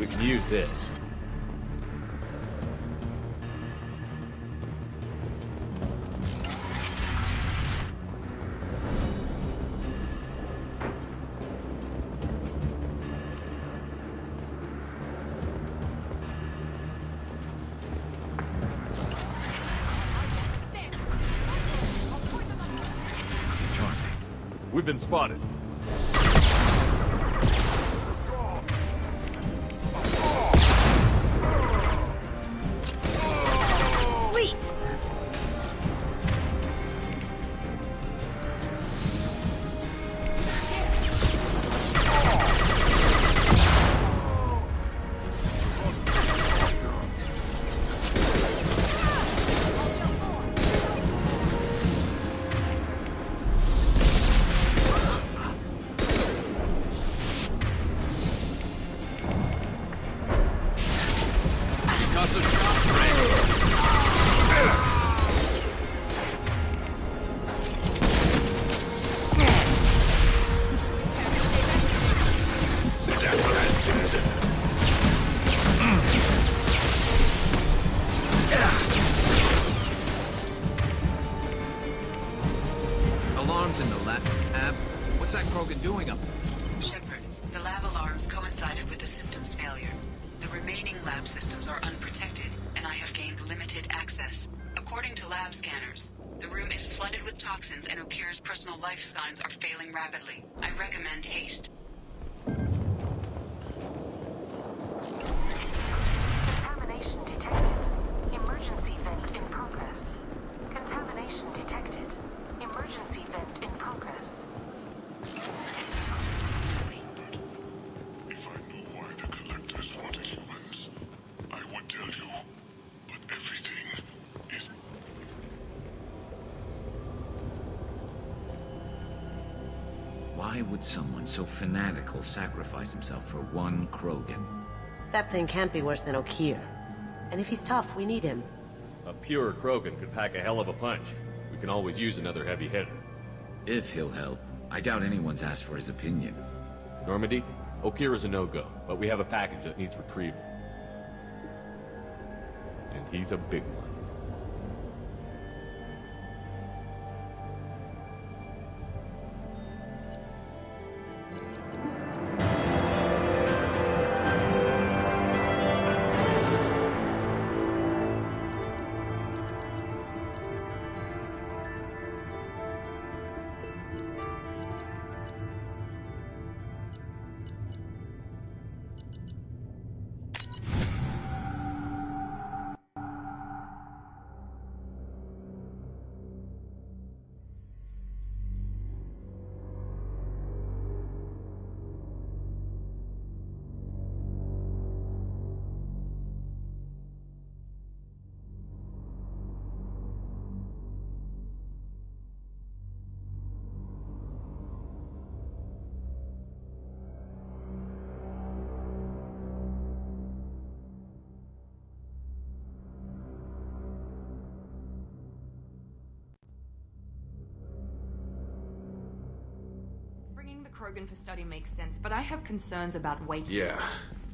We can use this. We've been spotted. Sweet! Alarms in the lab. What's that Krogan doing up? Shepard, the lab alarms coincided with the system's failure. The remaining lab systems are unprotected, and I have gained limited access. According to lab scanners, the room is flooded with toxins and Okir's personal life signs are failing rapidly. I recommend haste. Contamination detected. Emergency vent in progress. Contamination detected. Emergency vent in progress. If I knew why the Collectors wanted humans, I would tell you. But everything is... Why would someone so fanatical sacrifice himself for one Krogan? That thing can't be worse than Okir. And if he's tough, we need him. A pure Krogan could pack a hell of a punch. We can always use another heavy hitter. If he'll help. I doubt anyone's asked for his opinion. Normandy, Okir is a no-go, but we have a package that needs retrieval. And he's a big one. Bringing the Krogan for study makes sense, but I have concerns about Wake. Yeah,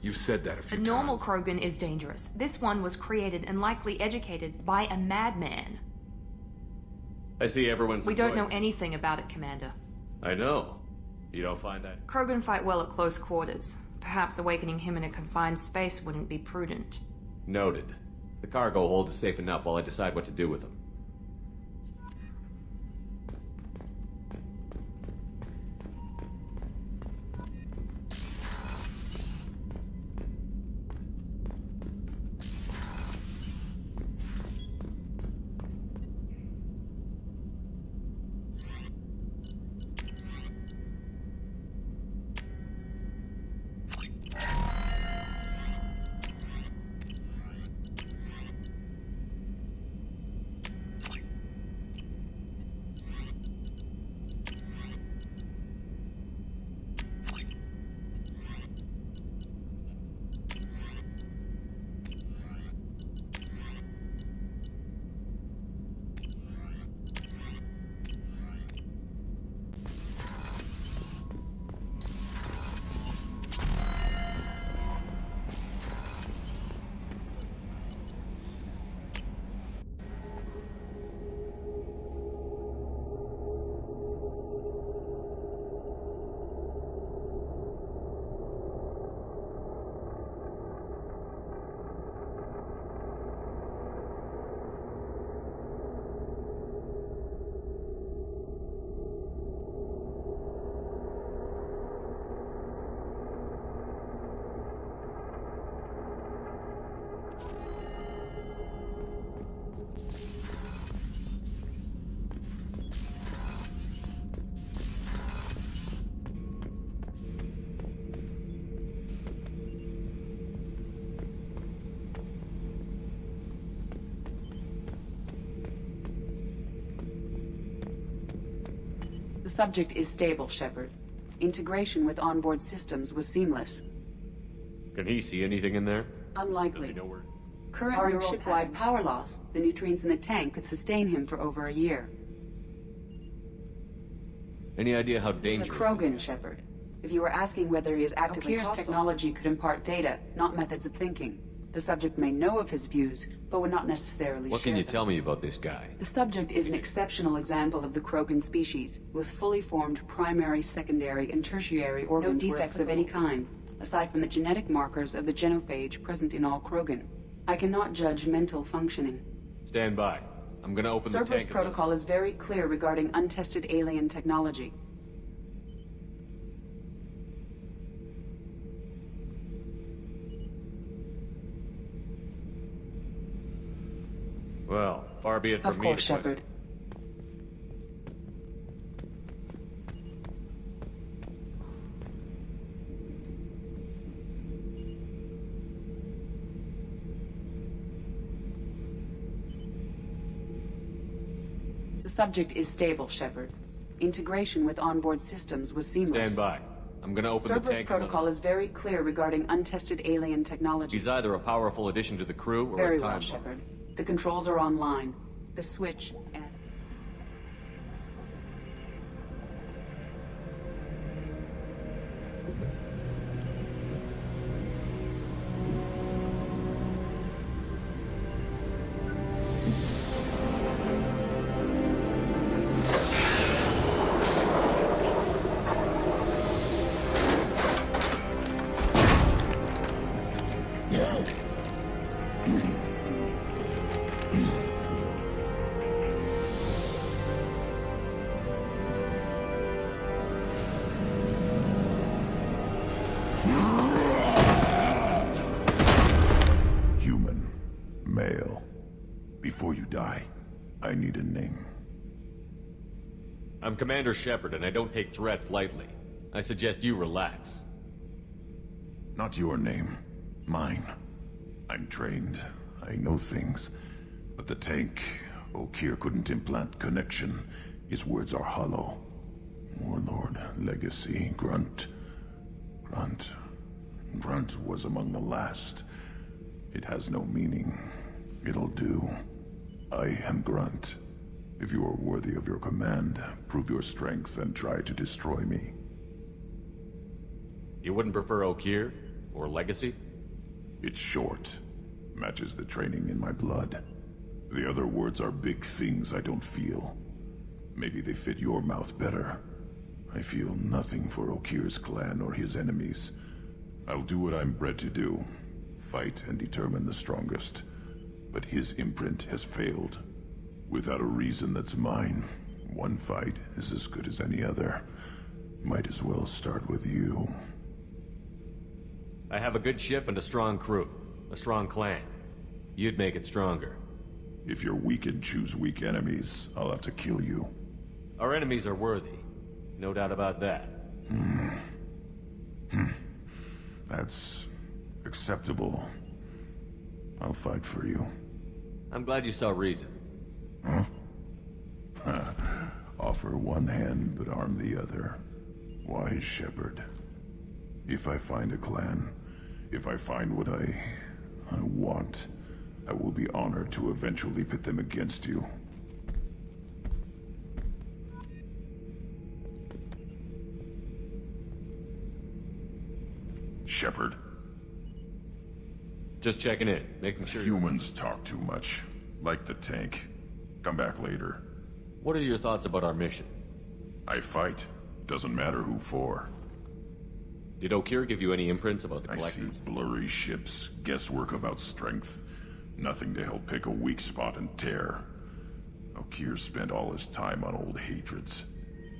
you've said that a few The normal Krogan is dangerous. This one was created and likely educated by a madman. I see everyone's We don't know employed. anything about it, Commander. I know. You don't find that? Krogan fight well at close quarters. Perhaps awakening him in a confined space wouldn't be prudent. Noted. The cargo hold is safe enough while I decide what to do with them. subject is stable, Shepard. Integration with onboard systems was seamless. Can he see anything in there? Unlikely. Does he know where? Current ship-wide power loss, the nutrients in the tank could sustain him for over a year. Any idea how He's dangerous? a Krogan, Shepard. If you were asking whether he is actively hostile, technology could impart data, not methods of thinking. The subject may know of his views, but would not necessarily What share can you them. tell me about this guy? The subject is an exceptional example of the Krogan species, with fully formed primary, secondary, and tertiary organs. No defects of any kind, aside from the genetic markers of the genophage present in all Krogan. I cannot judge mental functioning. Stand by. I'm gonna open the Cerberus tank. protocol is very clear regarding untested alien technology. Well, far be it from Of me course, to question. Shepard. The subject is stable, Shepard. Integration with onboard systems was seamless. Stand by. I'm gonna open the Cerberus tank. protocol is very clear regarding untested alien technology. He's either a powerful addition to the crew or Very a time well, bomb. Shepard. The controls are online. The switch and... Human. Male. Before you die, I need a name. I'm Commander Shepard, and I don't take threats lightly. I suggest you relax. Not your name. Mine. I'm trained. I know things. But the tank, O'Kear couldn't implant connection. His words are hollow. Warlord, Legacy, Grunt. Grunt was among the last. It has no meaning. It'll do. I am Grunt. If you are worthy of your command, prove your strength and try to destroy me. You wouldn't prefer O'Kear? Or Legacy? It's short. Matches the training in my blood. The other words are big things I don't feel. Maybe they fit your mouth better. I feel nothing for O'Kear's clan or his enemies. I'll do what I'm bred to do. Fight and determine the strongest. But his imprint has failed. Without a reason that's mine, one fight is as good as any other. Might as well start with you. I have a good ship and a strong crew. A strong clan. You'd make it stronger. If you're weak and choose weak enemies, I'll have to kill you. Our enemies are worthy. No doubt about that. That's acceptable. I'll fight for you. I'm glad you saw reason. Huh? Offer one hand, but arm the other. Wise Shepard. If I find a clan, if I find what I want, I will be honored to eventually pit them against you. Shepard. Just checking in, making sure Humans talk too much. Like the tank. Come back later. What are your thoughts about our mission? I fight. Doesn't matter who for. Did O'Kear give you any imprints about the I collector? see blurry ships, guesswork about strength. Nothing to help pick a weak spot and tear. O'Kear spent all his time on old hatreds.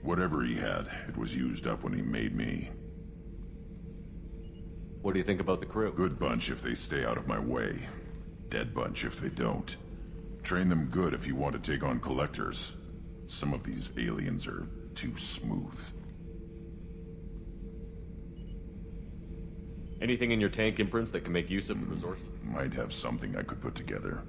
Whatever he had, it was used up when he made me. What do you think about the crew? Good bunch if they stay out of my way. Dead bunch if they don't. Train them good if you want to take on collectors. Some of these aliens are too smooth. Anything in your tank imprints that can make use of the resources? Might have something I could put together.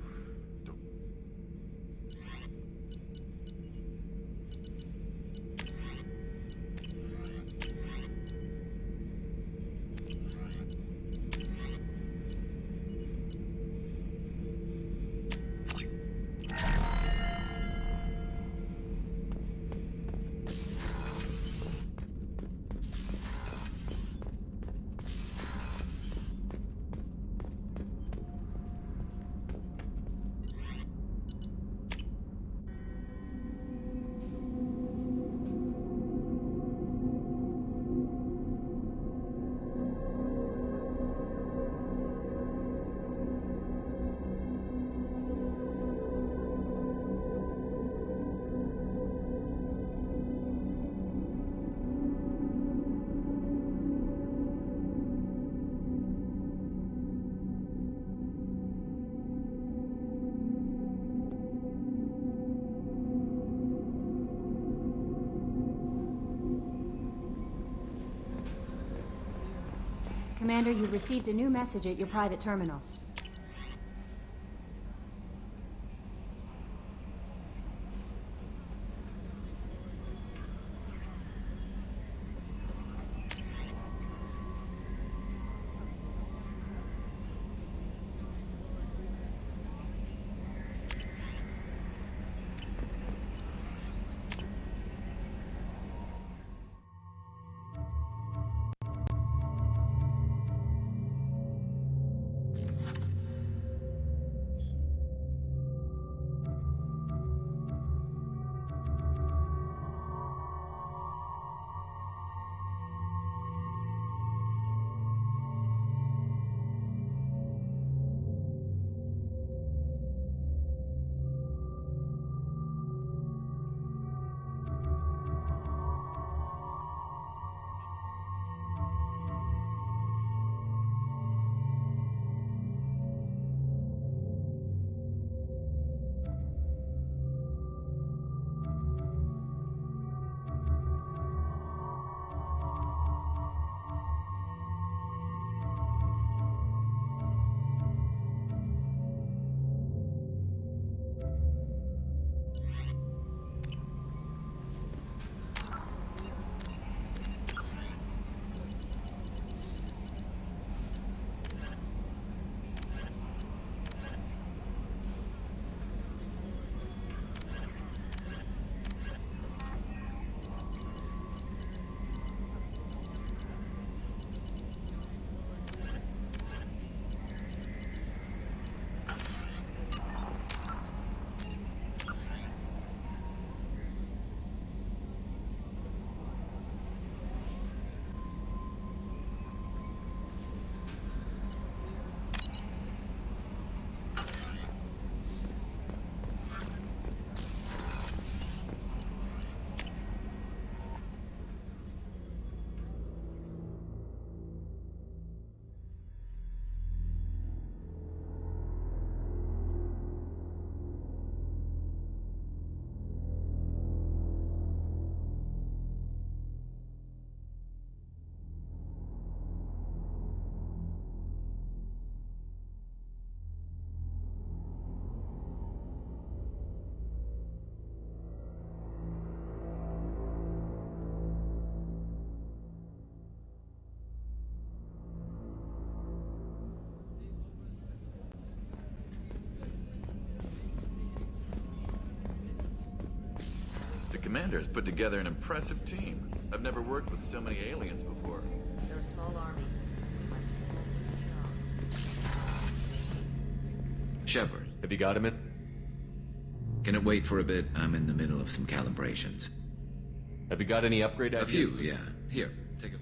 Commander, you've received a new message at your private terminal. Commander's put together an impressive team. I've never worked with so many aliens before. They're a small army. Shepard. Have you got him in? Can it wait for a bit? I'm in the middle of some calibrations. Have you got any upgrade ideas? A few, yeah. Here, take a...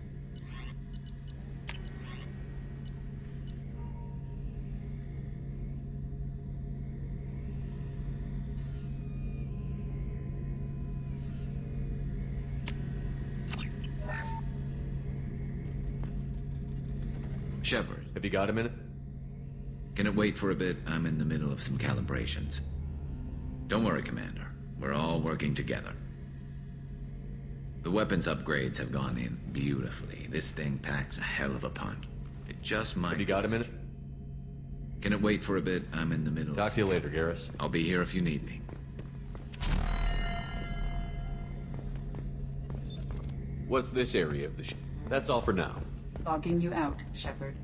Shepard. Have you got a minute? Can it wait for a bit? I'm in the middle of some calibrations. Don't worry, Commander. We're all working together. The weapons upgrades have gone in beautifully. This thing packs a hell of a punch. It just might... Have you got a minute? Can it wait for a bit? I'm in the middle Talk to you later, Garrus. I'll be here if you need me. What's this area of the ship? That's all for now. Logging you out, Shepard.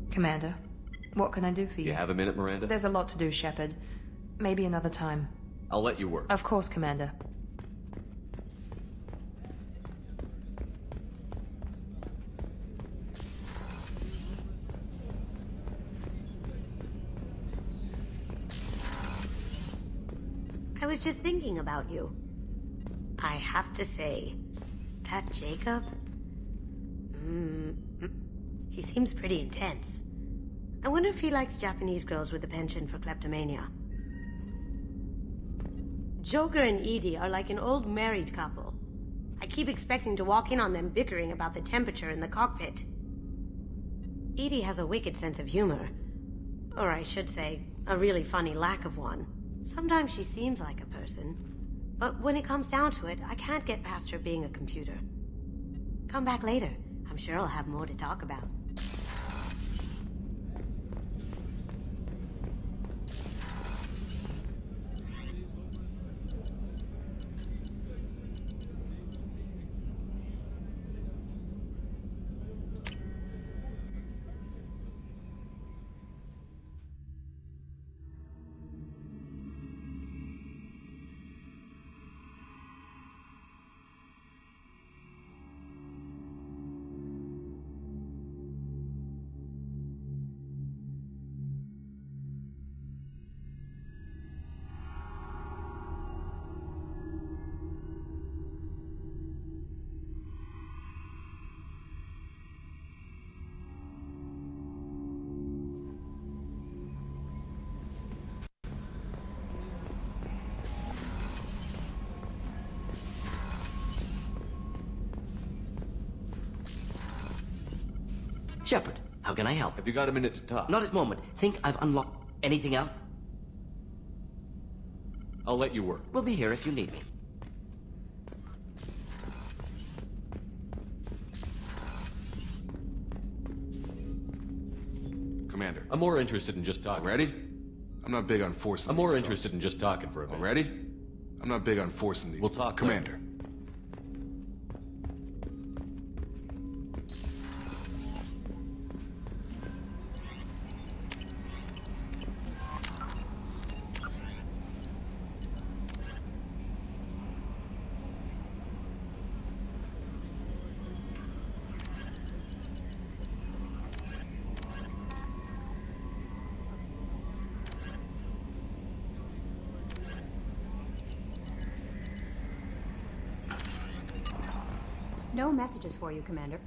Commander, what can I do for you? You have a minute, Miranda? There's a lot to do, Shepard. Maybe another time. I'll let you work. Of course, Commander. I was just thinking about you. I have to say, that Jacob... he seems pretty intense. I wonder if he likes Japanese girls with a penchant for kleptomania. Joker and Edie are like an old married couple. I keep expecting to walk in on them bickering about the temperature in the cockpit. Edie has a wicked sense of humor. Or I should say, a really funny lack of one. Sometimes she seems like a person. But when it comes down to it, I can't get past her being a computer. Come back later. I'm sure I'll have more to talk about. Shepard, how can I help? Have you got a minute to talk? Not at the moment. Think I've unlocked anything else? I'll let you work. We'll be here if you need me. Commander. I'm more interested in just talking. Already? I'm not big on forcing I'm more these interested in just talking for a bit. Already? I'm not big on forcing these. We'll talk Commander. later. No messages for you, Commander.